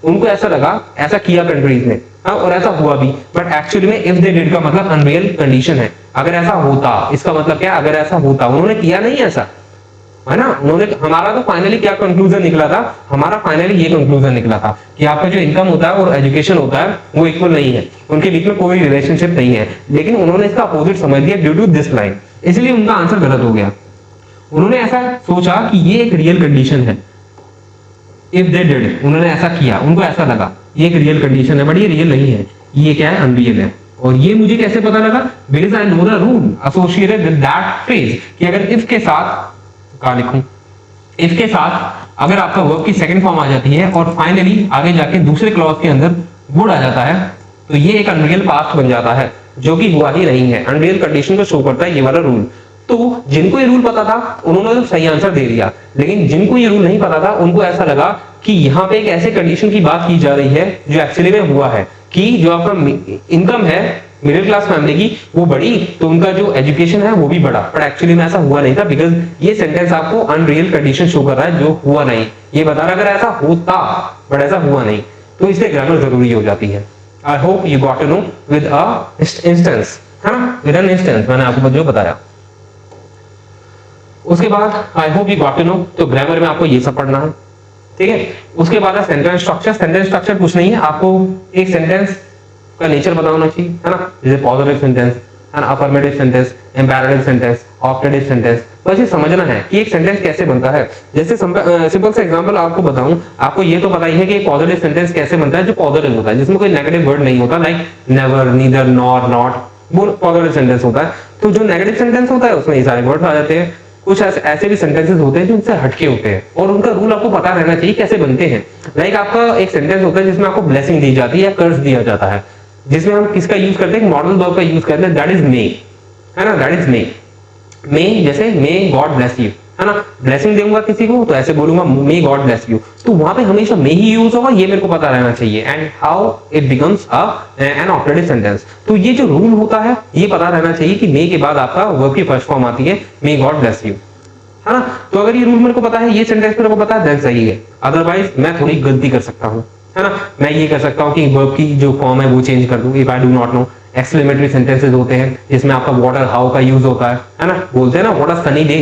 उनको ऐसा लगा, ऐसा किया कंट्रीज ने, हाँ, और ऐसा हुआ भी, बट एक्चुअली में इफ दे डिड का मतलब अनरियल कंडीशन है। अगर ऐसा होता, इसका मतलब क्या, अगर ऐसा होता, उन्होंने किया नहीं ऐसा, है ना। उन्होंने, हमारा तो फाइनली क्या कंक्लूजन निकला था, हमारा फाइनली ये कंक्लूजन निकला था कि आपका जो इनकम होता है और एजुकेशन होता है वो इक्वल नहीं है, उनके बीच में कोई रिलेशनशिप नहीं है, लेकिन उन्होंने इसका अपोजिट समझ दिया ड्यू टू दिस लाइन, इसलिए उनका आंसर गलत हो गया। उन्होंने ऐसा सोचा कि ये एक रियल कंडीशन है, इफ दे डिड, उन्होंने ऐसा किया, उनको ऐसा लगा ये एक रियल कंडीशन है, बट ये रियल नहीं है, ये क्या है, अनरियल है। और ये मुझे कैसे पता लगा? Because I know the rule associated with that phrase, कि अगर इफ के साथ क्या लिखूं, इफ के साथ अगर आपका वर्ब की सेकंड फॉर्म आ जाती है और फाइनली आगे जाके दूसरे क्लॉज के अंदर वुड आ जाता है, तो ये एक अनरियल पास्ट बन जाता है, जो कि हुआ ही नहीं है। अनरियल कंडीशन को शो करता है ये वाला रूल। तो जिनको ये रूल पता था उन्होंने तो सही आंसर दे दिया, लेकिन जिनको ये रूल नहीं पता था उनको ऐसा लगा कि यहाँ पे एक ऐसे कंडीशन की बात की जा रही है जो एक्चुअली में हुआ है, कि जो आपका इनकम है मिडिल क्लास फैमिली की वो बड़ी, तो उनका जो एजुकेशन है वो भी बड़ा। पर एक्चुअली में ऐसा हुआ नहीं था, बिकॉज ये सेंटेंस आपको अनरियल कंडीशन शो कर रहा है जो हुआ नहीं। ये बता रहा अगर ऐसा होता, बट ऐसा हुआ नहीं, तो इसलिए ग्रामर जरूरी हो जाती है। I hope you got to know with a instance, है ना, विद एन इंस्टेंस मैंने आपको जो बताया। उसके बाद I hope you got to know, तो ग्रामर में आपको ये सब पढ़ना है, ठीक है। उसके बाद है सेंटेंस स्ट्रक्चर। सेंटेंस स्ट्रक्चर कुछ नहीं है, आपको एक सेंटेंस का नेचर पता होना चाहिए, है ना, जैसे पॉजिटिव सेंटेंस, है ना, affirmative sentence, imperative sentence, optative sentence. बस ये समझना है कि एक सेंटेंस कैसे बनता है। जैसे सिंपल सा एग्जांपल आपको बताऊं, आपको ये तो पता ही है कि एक पॉजिटिव सेंटेंस कैसे बनता है, जो पॉजिटिव होता है, जिसमें कोई नेगेटिव वर्ड नहीं होता, like never, neither, nor, not, वो पॉजिटिव सेंटेंस होता है। तो जो नेगेटिव सेंटेंस होता है उसमें ये सारे वर्ड आ जाते हैं। कुछ ऐसे भी सेंटेंसेस होते हैं जो इनसे हटके होते हैं, और उनका रूल आपको पता रहना चाहिए कैसे बनते हैं। लाइक आपका एक सेंटेंस होता है जिसमें आपको ब्लेसिंग दी जाती है या कर्ज दिया जाता है, जिसमें हम किसका यूज करते हैं, मॉडल वर्ब का यूज करते हैं, दैट इज मे, है ना, दैट इज मे। मे जैसे मे गॉड ब्लेस यू, है ना, ब्लेसिंग दूंगा किसी को तो ऐसे बोलूंगा मे गॉड ब्लेस यू, तो वहां पे हमेशा मे ही यूज होगा, ये मेरे को पता रहना चाहिए। And how it becomes N operative sentence, तो ये जो रूल होता है ये पता रहना चाहिए कि मे के बाद आपका वर्ब की फर्स्ट फॉर्म आती है मे गॉड ब्लेस यू, है ना। तो अगर ये रूल मेरे को पता है, ये सेंटेंस मेरे को पता है, देन सही है। अदरवाइज मैं थोड़ी गलती कर सकता हूँ, है ना। मैं ये कर सकता हूँ कि वर्ब की जो फॉर्म है वो चेंज कर दूं, if I do not no. Exclamatory sentences होते हैं जिसमें आपका व्हाट और हाउ का यूज होता है ना, बोलते हैं ना व्हाट अ सनी डे,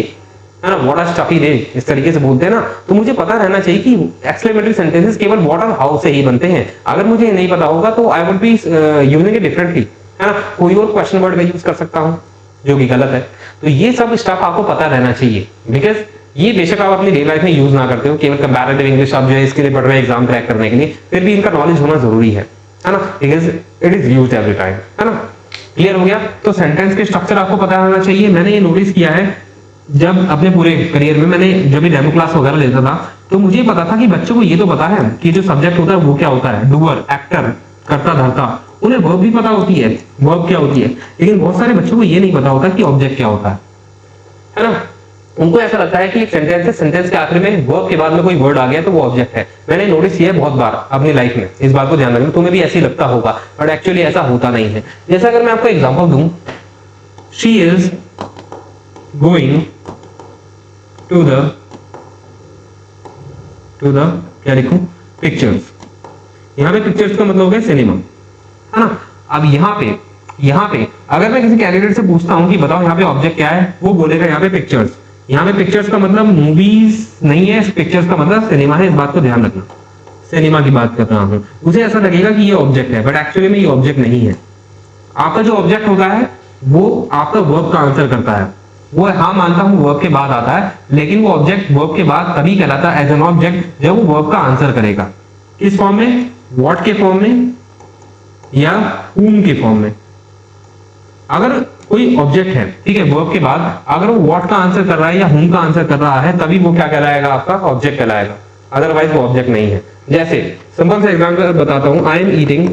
है ना, व्हाट अ स्टफी डे, इस तरीके से बोलते हैं ना। तो मुझे पता रहना चाहिए कि एक्सक्लेमेटरी सेंटेंसेस केवल व्हाट और हाउ से ही बनते हैं। अगर मुझे नहीं पता होगा तो I would be using it differently, है ना, कोई और क्वेश्चन वर्ड का यूज कर सकता हूँ जो कि गलत है। तो ये सब स्टफ आपको पता रहना चाहिए, बिकॉज ये बेशक आप अपनी डेली लाइफ में यूज ना करते हो, केवल कंपैरेटिव इंग्लिश आप जो है इसके लिए पढ़ रहे हैं एग्जाम क्रैक करने के लिए, फिर भी इनका नॉलेज होना जरूरी है ना, because it is used every time, है ना। क्लियर हो गया? तो सेंटेंस के स्ट्रक्चर आपको पता होना चाहिए। मैंने ये नोटिस किया है जब अपने पूरे करियर में मैंने जब भी डेमो क्लास वगैरह लेता था, तो मुझे पता था कि बच्चों को ये तो पता है कि जो सब्जेक्ट होता है वो क्या होता है, डूअर, एक्टर, करता धरता, उन्हें वर्ब भी पता होती है, वर्ब क्या होती है, लेकिन बहुत सारे बच्चों को ये नहीं पता होता कि ऑब्जेक्ट क्या होता है ना। उनको ऐसा लगता है कि एक सेंटेंस है, सेंटेंस के आखिर में वर्ब के बाद में कोई वर्ड आ गया तो वो ऑब्जेक्ट है। मैंने नोटिस किया है बहुत बार अपनी लाइफ में, इस बात को ध्यान रखना, तुम्हें भी ऐसे ही लगता होगा, बट एक्चुअली ऐसा होता नहीं है। जैसे अगर मैं आपको एग्जांपल दूं, she is going to the क्या लिखूं, पिक्चर्स। यहाँ पे पिक्चर्स का मतलब हो गया सिनेमा, है ना। अब यहाँ पे अगर मैं किसी कैंडिडेट से पूछता हूँ कि बताओ यहाँ पे ऑब्जेक्ट क्या है, वो बोलेगा यहाँ पे पिक्चर्स। यहाँ पे पिक्चर्स का मतलब मूवीज नहीं है, पिक्चर्स का मतलब सिनेमा है, इस बात को ध्यान रखना। सिनेमा की बात कर रहा हूँ, उसे ऐसा लगेगा कि ये ऑब्जेक्ट है, बट एक्चुअली में ये ऑब्जेक्ट नहीं है। आपका जो ऑब्जेक्ट होता है वो आपका वर्ब का आंसर करता है, वो हाँ मानता हूँ वर्ब के बाद आता है, लेकिन वो ऑब्जेक्ट वर्ब के बाद तभी कहलाता है एज एन ऑब्जेक्ट जब वो वर्ब का आंसर करेगा। किस फॉर्म में, व्हाट के फॉर्म में या whom के फॉर्म में। अगर कोई ऑब्जेक्ट है, ठीक है, वर्ब के बाद अगर वो व्हाट का आंसर कर रहा है या whom का आंसर कर रहा है, तभी वो क्या कहलाएगा, आपका ऑब्जेक्ट कहलाएगा, अदरवाइज वो ऑब्जेक्ट नहीं है। जैसे सिंपल सा एग्जांपल बताता हूं, I am eating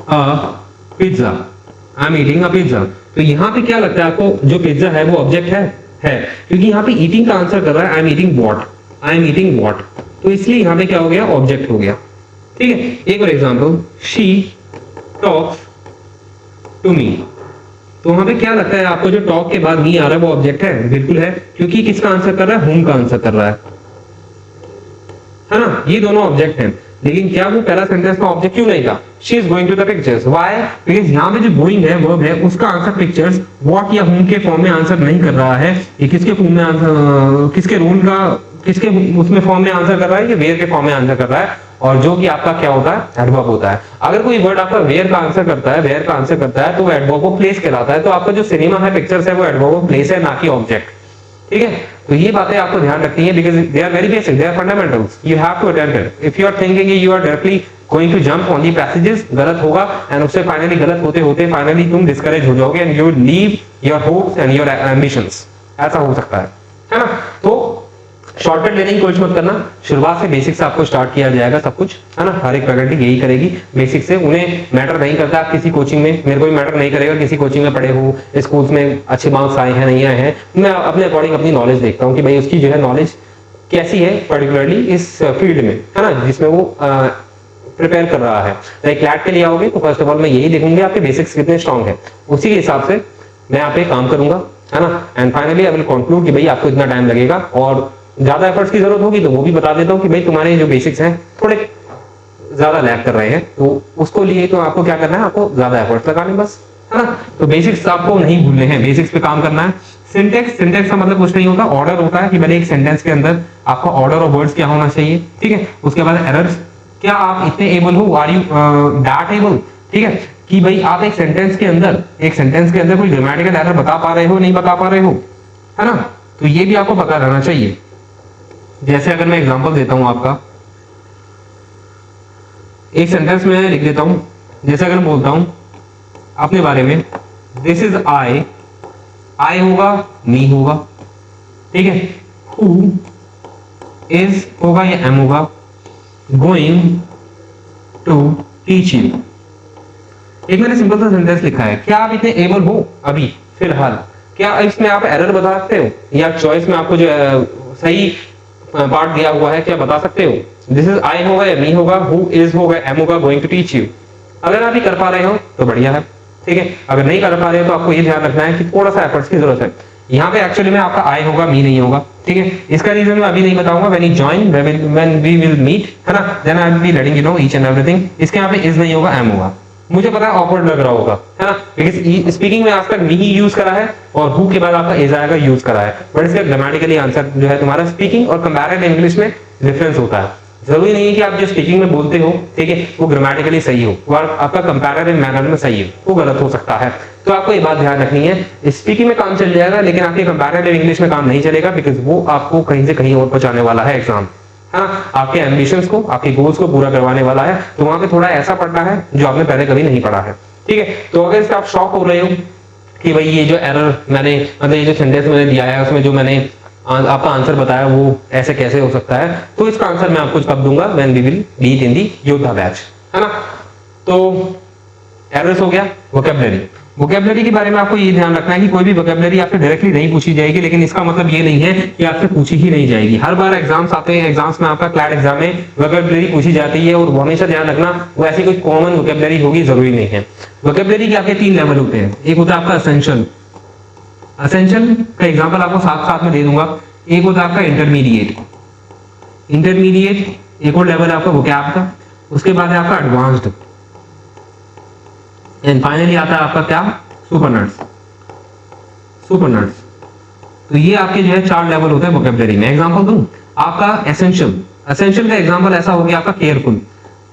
a pizza, I am eating a pizza. तो यहाँ पे क्या लगता है आपको, जो पिज्जा है वो ऑब्जेक्ट है, क्योंकि यहाँ पे ईटिंग का आंसर कर रहा है आई एम ईटिंग व्हाट, तो इसलिए यहाँ पे क्या हो गया, ऑब्जेक्ट हो गया। ठीक है, एक और example, she talks to me. तो वहां पे क्या लगता है आपको, जो टॉक के बाद मी आ रहा है वो ऑब्जेक्ट है, बिल्कुल है, क्योंकि किसका आंसर कर रहा है, whom का आंसर कर रहा है ना। ये दोनों ऑब्जेक्ट हैं, लेकिन क्या वो पहला सेंटेंस का ऑब्जेक्ट क्यों नहीं था, she is going to the pictures, why, because यहाँ पे जो गोइंग है वर्ब है, उसका आंसर पिक्चर्स व्हाट या whom के फॉर्म में आंसर नहीं कर रहा है, ये किसके फॉर्म में आंसर, किसके रोल का, किसके उसमें फॉर्म में आंसर कर रहा है, ये वेयर के फॉर्म में आंसर कर रहा है, और जो कि आपका क्या होता है, एडवर्ब होता है। अगर कोई वर्ड आपका वेयर का आंसर करता है, तो वो एडवर्ब ऑफ प्लेस कहलाता है। तो आपका जो सिनेमा है, पिक्चर्स है, वो एडवर्ब ऑफ प्लेस है, ना कि ऑब्जेक्ट। ठीक है, तो ये बातें आपको ध्यान रखनी है, because they are very basic, they are fundamentals, you have to attempt it. If you are thinking you are directly going to jump on the passages, गलत होगा, एंड उससे फाइनली गलत होते होते फाइनली तुम डिस्करेज हो जाओगे and you will leave your hopes and your ambitions. ऐसा हो सकता है ना। तो शॉर्टकट लेने की कोशिश मत करना, शुरुआत से बेसिक से आपको स्टार्ट किया जाएगा सब कुछ, है ना। हर एक फैकल्टी यही करेगी बेसिक से। उन्हें मैटर नहीं करता आप किसी कोचिंग में, मेरे को भी मैटर नहीं करेगा किसी कोचिंग में पढ़े हो, स्कूल्स में अच्छे मार्क्स आए हैं नहीं आए हैं। मैं अपने अकॉर्डिंग अपनी नॉलेज देखता हूँ कि भाई उसकी जो है नॉलेज कैसी है पर्टिकुलरली इस फील्ड में, है ना, जिसमें वो प्रिपेयर कर रहा है। लाइक क्लैट के लिए आओगे तो फर्स्ट ऑफ ऑल मैं यही देखूंगी आपके बेसिक्स कितने स्ट्रांग है, उसी के हिसाब से मैं यहाँ पे काम करूंगा, है ना। And finally I will conclude कि भाई आपको इतना टाइम लगेगा, और ज्यादा एफर्ट्स की जरूरत होगी तो वो भी बता देता हूँ कि भाई तुम्हारे जो बेसिक्स हैं थोड़े ज्यादा लैग कर रहे हैं, तो उसको लिए तो आपको क्या करना है, आपको ज्यादा एफर्ट्स लगाने बस, है ना। तो बेसिक्स आपको नहीं भूलने हैं, बेसिक्स पे काम करना है। सिंटेक्स का मतलब कुछ नहीं होता, ऑर्डर होता है कि पहले एक सेंटेंस के अंदर आपका ऑर्डर ऑफ वर्ड्स क्या होना चाहिए, ठीक है। उसके बाद एरर्स, क्या आप इतने एबल हो, आर यू दैट एबल, ठीक है, कि भाई आप एक सेंटेंस के अंदर कोई ग्रामेटिकल एरर बता पा रहे हो नहीं बता पा रहे हो, है ना। तो ये भी आपको पता रहना चाहिए। जैसे अगर मैं एग्जांपल देता हूं आपका, एक सेंटेंस में लिख देता हूं, जैसे अगर मैं बोलता हूं अपने बारे में, दिस इज आई होगा, मी होगा, ठीक है, हु इज होगा या एम होगा, गोइंग टू टीच यू। एक मैंने सिंपल सा सेंटेंस लिखा है, क्या आप इतने एबल हो अभी फिलहाल, क्या इसमें आप एरर बता सकते हो, या चॉइस में आपको जो सही पार्ट दिया हुआ है क्या बता सकते हो। दिस इज आई होगा या मी होगा, हु इज होगा, एम होगा, गोइंग टू टीच यू। अगर आप ये कर पा रहे हो तो बढ़िया है, ठीक है। अगर नहीं कर पा रहे हो तो आपको ये ध्यान रखना है कि थोड़ा सा एफर्ट्स की जरूरत है। यहाँ पे एक्चुअली में आपका आई होगा, मी नहीं होगा, ठीक है। इसका रीजन मैं अभी नहीं बताऊंगा, when you join, when we will meet, है ना, then I will be letting you know each and everything. इसके यहाँ पे इज नहीं होगा, एम होगा। मुझे पता है ऑकवर्ड लग रहा होगा, है ना, बिकॉज़ स्पीकिंग में आज तक मी ही यूज करा है और हु के बाद आपका इज आएगा यूज करा है, बट इसका ग्रामेटिकली आंसर जो है तुम्हारा स्पीकिंग और कंपैरेटिव इंग्लिश में डिफरेंस होता है। जरूरी नहीं है कि आप जो स्पीकिंग में बोलते हो, ठीक है, वो ग्रामेटिकली सही हो और आपका कंपैरेटिव मैनर में सही हो, वो गलत हो सकता है। तो आपको ये बात ध्यान रखनी है, स्पीकिंग में काम चल जाएगा लेकिन आपके कंपैरेटिव इंग्लिश में काम नहीं चलेगा, बिकॉज वो आपको कहीं से कहीं और पहुंचाने वाला है एग्जाम, है ना, आपके एम्बिशंस को, आपके गोल्स को पूरा करवाने वाला है। तो वहां पे थोड़ा ऐसा पढ़ना है जो आपने पहले कभी नहीं पढ़ा है, ठीक है। तो अगर इसका आप शॉक हो रहे हो कि भाई ये जो एरर मैंने, मतलब ये जो सेंटेंस मैंने दिया है उसमें जो मैंने आपका आंसर बताया वो ऐसे कैसे हो सकता है, तो इसका आंसर मैं आपको कब दूंगा, when we will meet in the Yoddha batch, है ना। तो एरर्स हो गया। वोकैबुलरी के बारे में आपको ये ध्यान रखना है कि कोई भी वोकैबुलरी आपसे डायरेक्टली नहीं पूछी जाएगी, लेकिन इसका मतलब ये नहीं है कि आपसे पूछी ही नहीं जाएगी। हर बार एग्जाम्स आते हैं, एग्जाम्स में आपका क्लैट एग्जाम में वोकैबुलरी पूछी जाती है, और हमेशा ध्यान रखना वो ऐसी कोई कॉमन वोकैबुलरी होगी जरूरी नहीं है। वोकैबुलरी के आपके 3 लेवल होते हैं। एक होता है आपका एसेंशियल का एग्जाम्पल आपको साथ साथ में दे दूंगा। एक होता है आपका इंटरमीडिएट, एक और लेवल आपका वोकैब का, उसके बाद है आपका एडवांस्ड, एंड फाइनली आता है आपका क्या, सुपर नट्स। तो ये आपके जो है 4 लेवल होते हैं वोकैबुलरी में। एग्जांपल दूं आपका एसेंशियल का एग्जांपल ऐसा हो गया आपका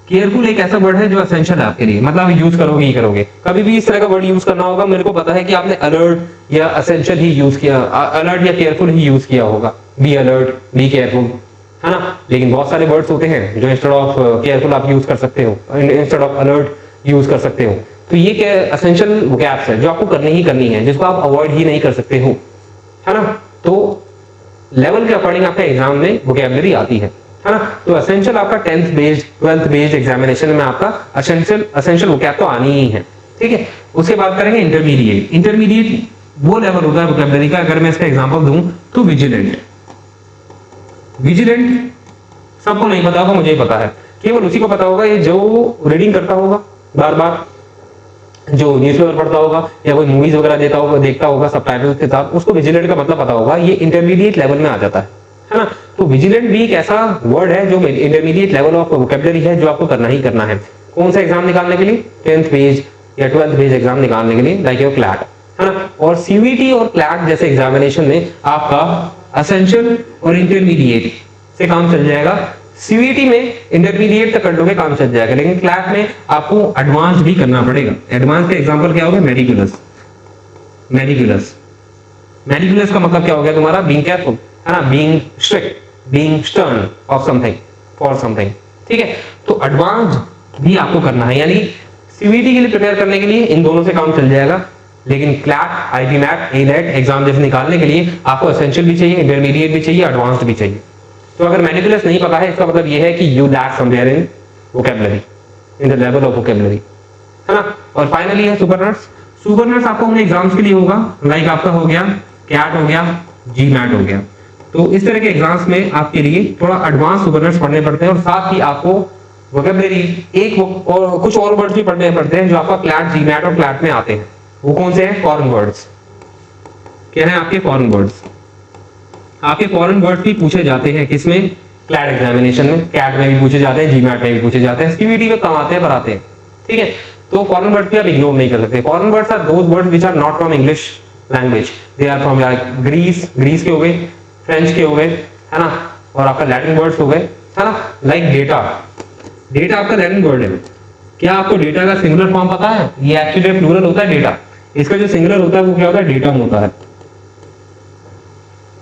केयरफुल एक ऐसा वर्ड है जो एसेंशियल है आपके लिए, मतलब यूज करोगे ही करोगे। कभी भी इस तरह का वर्ड यूज करना होगा, मेरे को पता है कि आपने अलर्ट या एसेंशियल ही यूज किया, अलर्ट या केयरफुल ही यूज किया होगा, बी अलर्ट, बी केयरफुल, है ना। लेकिन बहुत सारे वर्ड्स होते हैं जो इंस्टेड ऑफ केयरफुल आप यूज कर सकते हो, इंस्टेड ऑफ अलर्ट यूज कर सकते हो। तो ये क्या एसेंशियल वोकैब्स है जो आपको करनी ही करनी है, जिसको आप अवॉइड ही नहीं कर सकते हो, है ना। तो लेवल के अकॉर्डिंग आपका एग्जाम में वोकैबुलरी आती है ना। तो एसेंशियल आपका 10th based 12th based examination में आपका एसेंशियल वोकैब तो आनी ही है, ठीक है। उसके बाद करेंगे इंटरमीडिएट वो लेवल होता है वोकैबुलरी का। अगर मैं इसका एग्जांपल दूं तो विजिलेंट सबको नहीं पता होगा, मुझे ही पता है, केवल उसी को पता होगा ये जो रीडिंग करता होगा बार बार, जो न्यूज़पेपर पढ़ता होगा या कोई मूवीज वगैरह देखता होगा सबटाइटल्स के साथ, उसको विजिलेंट का मतलब पता होगा। ये इंटरमीडिएट लेवल में आ जाता है ना। तो विजिलेंट भी एक ऐसा वर्ड है जो इंटरमीडिएट लेवल ऑफ वोकैबुलरी है जो आपको करना ही करना है। कौन सा एग्जाम निकालने के लिए, 10th पेज या 12th पेज एग्जाम निकालने के लिए, लाइक योर क्लैट, है ना। और सीवीटी और क्लैट जैसे एग्जामिनेशन में आपका एसेंशियल और इंटरमीडिएट से काम चल जाएगा। सीवीटी में इंटरमीडिएट तक कर लोगे, काम चल जाएगा, लेकिन क्लैट में आपको एडवांस भी करना पड़ेगा। एडवांस का एग्जांपल क्या होगा, मेडिकुलस का मतलब क्या हो गया तुम्हारा, बीइंग केयरफुल, है ना, being strict, being stern of something for something, ठीक है। तो एडवांस भी आपको करना है, यानी सीवीटी के लिए प्रिपेयर करने के लिए इन दोनों से काम चल जाएगा, लेकिन क्लैट, आईपीमैट, एनेट एग्जाम जैसे निकालने के लिए आपको एसेंशियल भी चाहिए, इंटरमीडिएट भी चाहिए, एडवांस्ड भी चाहिए। तो अगर मेडिकुलस नहीं पता है, इसका मतलब ये है कि you lack somewhere in vocabulary, in the level of vocabulary, है ना। और फाइनली है सुपर नट्स। सुपर नट्स आपको अपने एग्जाम्स के लिए होगा, लाइक आपका हो गया कैट हो गया, जीमैट हो गया। तो इस तरह के एग्जाम्स में आपके लिए थोड़ा एडवांस सुपर नट्स पढ़ने पड़ते हैं, और साथ ही आपको वोकैबुलरी एक और कुछ और वर्ड्स भी पढ़ने पड़ते हैं जो आपका क्लैट, जीमैट और क्लैट में आते हैं। वो कौन से हैं? Foreign words. क्या है आपके फॉरेन वर्ड्स? आपके फॉरेन वर्ड्स भी पूछे जाते हैं किसमें? क्लैट एग्जामिनेशन में, कैट में भी पूछे जाते हैं, जीमैट में भी पूछे जाते हैं, सीवीटी में कम आते हैं पर आते हैं, ठीक है। तो फॉरेन वर्ड्स भी आप इग्नोर नहीं कर सकते। Foreign words are those words which are not from English language, they are from Greece के हो गए, फ्रेंच के हो गए, है ना, और आपका लैटिन वर्ड्स हो गए, है ना, लाइक डेटा। डेटा आपका लैटिन वर्ड है। क्या आपको डेटा का सिंगुलर फॉर्म पता है? ये एक्चुअली प्लूरल होता है डेटा, इसका जो सिंगुलर होता है वो क्या होता है? डेटम होता है,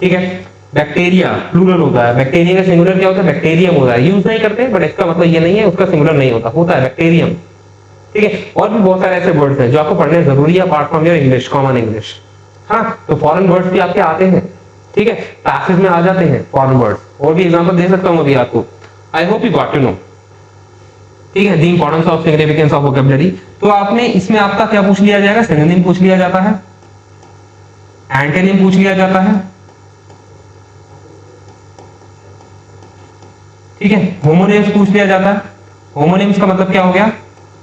ठीक है। बैक्टीरिया प्लूरल होता है, बैक्टीरिया का सिंगुलर क्या होता है? बैक्टीरियम होता है। यूज नहीं करते बट इसका मतलब ये नहीं है उसका सिंगुलर नहीं होता, होता है बैक्टीरियम, ठीक है। और भी बहुत सारे ऐसे वर्ड्स हैं जो आपको पढ़ने जरूरी है apart from your English, common English, हाँ। तो फॉरेन वर्ड्स भी आपके आते हैं, ठीक है, पैसेज में आ जाते हैं फॉरेन वर्ड्स। और भी एग्जांपल दे सकता हूं अभी आपको, I hope you got to know, ठीक है। The importance of significance of vocabulary. तो आपने इसमें आपका क्या पूछ लिया जाएगा? सिनोनिम पूछ लिया जाता है, एंटोनिम पूछ लिया जाता है, ठीक है। होमोनिम्स पूछ लिया जाता है। होमोनिम्स का मतलब क्या हो गया?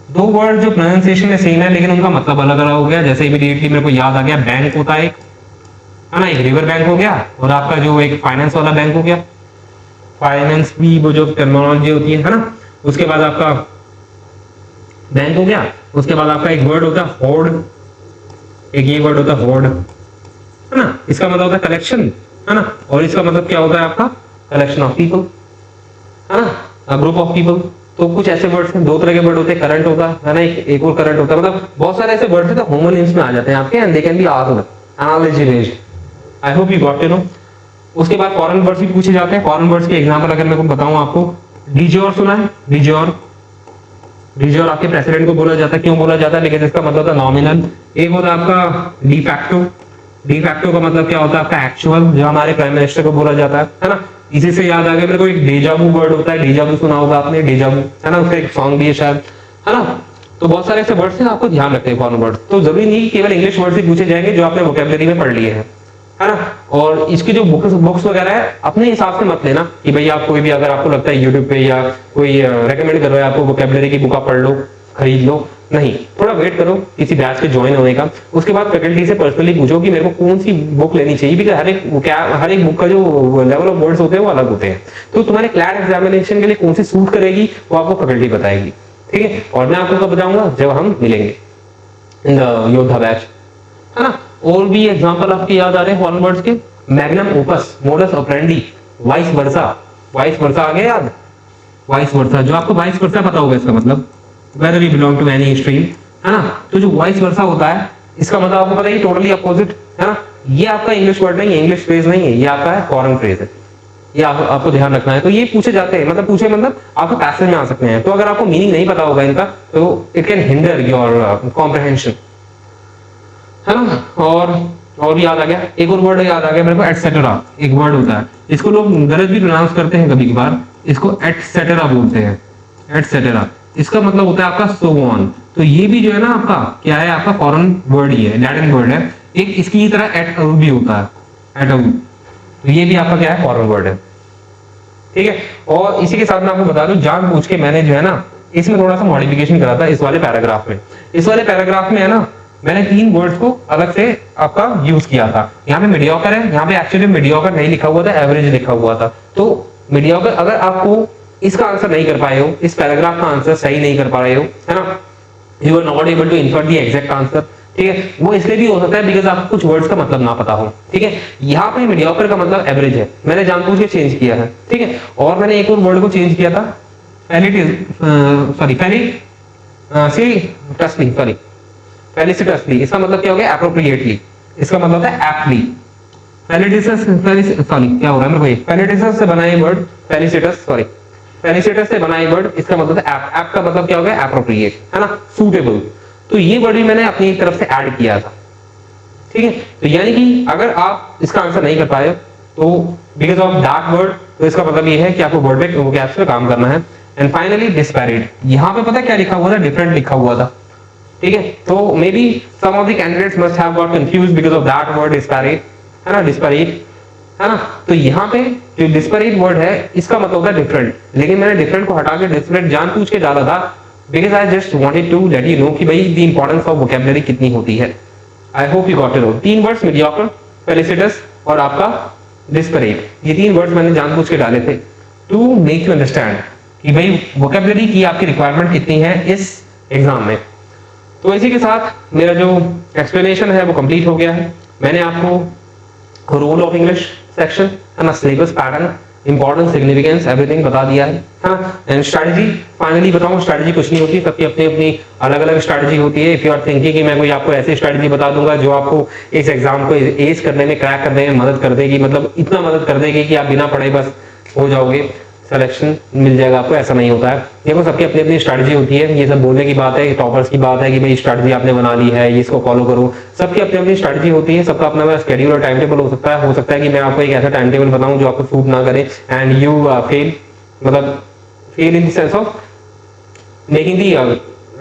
दो वर्ड जो प्रोनाउंसिएशन में सेम है लेकिन उनका मतलब अलग अलग हो गया। जैसे इमीडिएटली मेरे को याद आ गया, बैंक होता है एक, है ना, एक रिवर बैंक हो गया, और आपका जो एक फाइनेंस वाला बैंक हो गया। फाइनेंस भी वो जो टर्मिनोलॉजी होती है ना, उसके बाद आपका बैंक हो गया, उसके बाद आपका एक वर्ड होता है होर्ड, एक ये वर्ड होता है होर्ड, है ना, इसका मतलब होता है कलेक्शन, है ना, और इसका मतलब क्या होता है आपका? कलेक्शन ऑफ पीपल, है ना, ग्रुप ऑफ पीपल। तो कुछ ऐसे वर्ड्स हैं, दो तरह के वर्ड होते हैं, करंट होता है ना, एक और करंट होता है, मतलब बहुत सारे ऐसे वर्ड्स हैं तो होमोनिम्स में आ जाते हैं आपके, and they can be asked analogy based. I hope you got to know. उसके बाद फॉरेन वर्ड्स भी पूछे जाते हैं। फॉरेन वर्ड्स के एग्जांपल अगर मैं को बताऊं आपको, डिजोर सुना है? डिजोर, डिजोर आपके प्रेसिडेंट को बोला जाता है। क्यों बोला जाता है? लेकिन इसका मतलब होता है नॉमिनल। एक होता है आपका डिफैक्टो। डिफैक्टो का मतलब क्या होता है? आपका एक्चुअल, जो हमारे प्राइम मिनिस्टर को बोला जाता है ना। इसी से याद आ गया मेरे को, एक डेजावू वर्ड होता है, डेजावू सुना होगा आपने, डेजावू, है ना, उसका एक सॉन्ग भी है शायद, है ना। तो बहुत सारे ऐसे वर्ड्स हैं, आपको ध्यान रखते हैं फॉरेन वर्ड्स। तो जरूरी नहीं केवल इंग्लिश वर्ड ही पूछे जाएंगे जो आपने वोकैबुलरी में पढ़ लिए हैं, है ना। और इसकी जो बुक्स वगैरह है अपने हिसाब से मत लेना कि भाई आप कोई भी, अगर आपको लगता है यूट्यूब पे या कोई रेकमेंड कर रहा है आपको वोकैबुलरी की बुक, आप पढ़ लो, खरीद लो, नहीं, थोड़ा वेट करो किसी बैच के ज्वाइन होने का। उसके बाद फैकल्टी से पर्सनली पूछो कि मेरे को कौन सी बुक लेनी चाहिए, बिकॉज हर एक बुक का जो लेवल ऑफ वर्ड्स होते हैं वो अलग होते हैं। तो तुम्हारे क्लैट एग्जामिनेशन के लिए कौन सी सूट करेगी वो आपको फैकल्टी बताएगी, ठीक है। और मैं आपको कब बताऊंगा? जब हम मिलेंगे इन द योद्धा बैच, है ना। और भी एग्जांपल आपके याद आ रहे हैं फॉरेन वर्ड्स के? Magnum opus, modus operandi, vice versa. Vice versa आ गया याद? वाइस वर्सा, जो आपको वाइस वर्सा पता होगा इसका मतलब, whether you belong to any extreme, है ना। तो जो वाइस वर्सा होता है इसका मतलब आपको पता है टोटली अपोजिट, है ना। ये आपका इंग्लिश वर्ड नहीं है, इंग्लिश फ्रेज नहीं है, ये आपका है फॉरेन फ्रेज है। ये आपको ध्यान रखना है। तो ये पूछे जाते हैं, मतलब पूछे मतलब आपको पैसेज में आ सकते हैं। तो अगर आपको मीनिंग नहीं पता होगा इनका तो it can hinder your comprehension, है ना। और भी याद आ गया, एक और वर्ड याद आ गया मेरे को, एटसेट्रा एक वर्ड होता है। इसको लोग गलत भी प्रोनाउंस करते हैं कभी कभार, इसको एटसेट्रा बोलते हैं, एटसेट्रा। इसका मतलब होता है आपका सो ऑन। तो ये भी जो है ना आपका क्या है? आपका फॉरेन वर्ड ही है, लैटिन वर्ड है। एक इसकी तरह एट अल भी होता है, एट अल। तो ये भी आपका क्या है? फॉरेन वर्ड है, ठीक है। और इसी के साथ मैं आपको बता दूं, जानबूझ के मैंने जो है ना इसमें थोड़ा सा मॉडिफिकेशन करा था इस वाले पैराग्राफ में। इस वाले पैराग्राफ में है ना मैंने 3 वर्ड्स को अलग से आपका यूज किया था। यहाँ पे मीडियोकर है, यहाँ पे एक्चुअली मीडियोकर नहीं लिखा हुआ था, एवरेज लिखा हुआ था। तो मीडियोकर, अगर आपको इसका आंसर नहीं कर पाए हो, इस पैराग्राफ का आंसर सही नहीं कर पा रहे हो, है ना, you are not able to infer the exact answer, ठीक है। वो इसलिए भी हो सकता है बिकॉज आपको कुछ वर्ड्स का मतलब ना पता हो, ठीक है। यहाँ पे मीडियोकर का मतलब एवरेज है, मैंने जानबूझ के चेंज किया है, ठीक है। और मैंने एक और वर्ड को चेंज किया था, फेलिसिटसली। इसका मतलब क्या हो गया? एप्रोप्रिएटली। इसका मतलब होता है एप्टली। फेलिटिसस, सॉरी क्या हो रहा है मेरे को, फेलिटिसस से बना ये वर्ड फेलिसिटस, सॉरी फेलिसिटस से बना एक वर्ड, इसका मतलब है ऐप। ऐप का मतलब क्या हो गया? एप्रोप्रिएट, है ना, सूटेबल। तो ये वर्ड भी मैंने अपनी तरफ से ऐड किया था, ठीक है। तो यानी कि अगर आप इसका आंसर नहीं कर पाए तो बिकॉज ऑफ दैट वर्ड, तो इसका मतलब ये है कि आपको वर्ड में वोकैब्स पे काम करना है। एंड फाइनली डिस्पैरेट, यहाँ पे पता क्या लिखा हुआ था? डिफरेंट लिखा हुआ था, ठीक है। तो may be some of the candidates must have got confused because of that word disparate, है ना, डिस्पैरेट, है ना। तो यहाँ पे जो डिस्पैरेट वर्ड है इसका मतलब होता है डिफरेंट, लेकिन मैंने डिफरेंट को हटा के डिस्पैरेट जानबूझ के डाला था because I just wanted to let you know कि भाई द इंपॉर्टेंस ऑफ वोकैबुलरी कितनी होती है। I hope you got it all. 3 words, mediocre, felicitous और आपका डिस्पैरेट, ये 3 वर्ड्स मैंने जानबूझ के डाले थे टू मेक यू अंडरस्टैंड कि भाई वोकैबुलरी की आपकी रिक्वायरमेंट कितनी है इस एग्जाम में। तो इसी के साथ मेरा जो एक्सप्लेनेशन है वो कंप्लीट हो गया है। मैंने आपको रोल ऑफ इंग्लिश सेक्शन, है ना, syllabus pattern, importance, significance, everything बता दिया है ना। एंड स्ट्रैटेजी फाइनली बताऊं, स्ट्रैटेजी कुछ नहीं होती, सबकी अपनी अपनी अलग अलग स्ट्रैटेजी होती है। इफ यू आर थिंकिंग कि मैं कोई आपको ऐसी स्ट्रैटेजी बता दूंगा जो आपको इस एग्जाम को एज करने में, क्रैक करने में मदद कर देगी, मतलब इतना मदद कर देगी कि आप बिना पढ़े बस हो जाओगे, सिलेक्शन मिल जाएगा आपको, ऐसा नहीं होता है। देखो सबकी अपनी अपनी स्ट्रैटेजी होती है, ये सब बोलने की बात है, टॉपर्स की बात है कि भाई स्ट्रैटेजी आपने बना ली है, इसको फॉलो करो। सबकी अपनी अपनी स्ट्रैटेजी होती है, सबका अपना स्केड्यूल और टाइम टेबल हो सकता है कि मैं आपको एक ऐसा टाइम टेबल बताऊं जो आपको सूट ना करे एंड यू फेल, मतलब fail in the sense of making the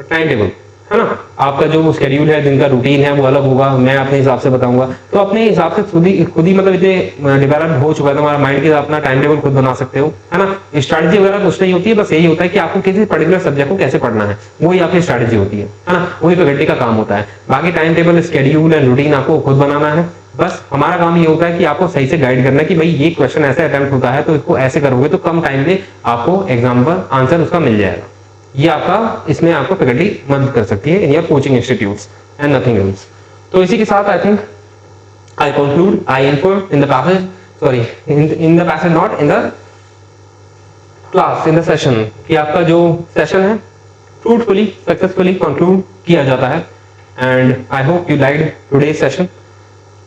time table, है ना। आपका जो शेड्यूल है, दिन का रूटीन है, वो अलग होगा, मैं अपने हिसाब से बताऊंगा। तो अपने हिसाब से खुद ही मतलब इतने डेवलप हो चुका है तुम्हारा माइंड के, अपना टाइम टेबल खुद बना सकते हो, है ना। स्ट्रैटेजी वगैरह कुछ नहीं होती है, बस यही होता है कि आपको किसी पर्टिकुलर सब्जेक्ट को कैसे पढ़ना है, वही आपकी स्ट्रैटेजी होती है ना, वही फैकल्टी का काम होता है। बाकी time table, schedule and routine आपको खुद बनाना है। बस हमारा काम ये होता है कि आपको सही से गाइड करना है कि भाई ये क्वेश्चन ऐसे अटेम्प्ट होता है तो इसको ऐसे करोगे तो कम टाइम में आपको एग्जाम पर आंसर उसका मिल जाएगा। ये आपका, इसमें आपको फैकल्टी मदद कर सकती है in your coaching institutes and nothing else. तो इसी के साथ I think I conclude, I inform in the passage, sorry in the passage, not in the class, in the session, कि आपका जो सेशन है फ्रूटफुली, सक्सेसफुली कंक्लूड किया जाता है। And I hope you liked today's session.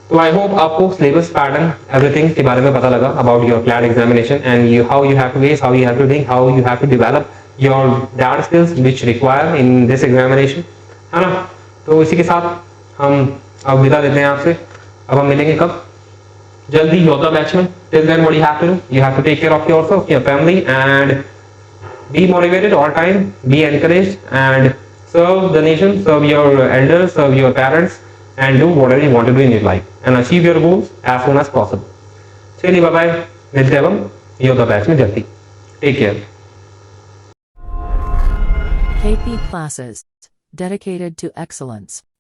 तो I hope आपको syllabus, pattern, everything के बारे में पता लगा about your CLAT examination and you how you have to face, how you have to think, how you have to develop your data skills which require in this examination, है ना। तो इसी के साथ हम अब विदा देते हैं आपसे। अब हम मिलेंगे कब? जल्दी, योद्धा बैच में। Till then what you have to do, you have to take care of yourself, your family and be motivated all time, be encouraged and serve the nation, serve your elders, serve your parents and do whatever you want to do in your life and achieve your goals as soon as possible. चलिए bye bye, मिलते हैं हम Yoddha batch में जल्दी। Take care. KP Classes, dedicated to excellence.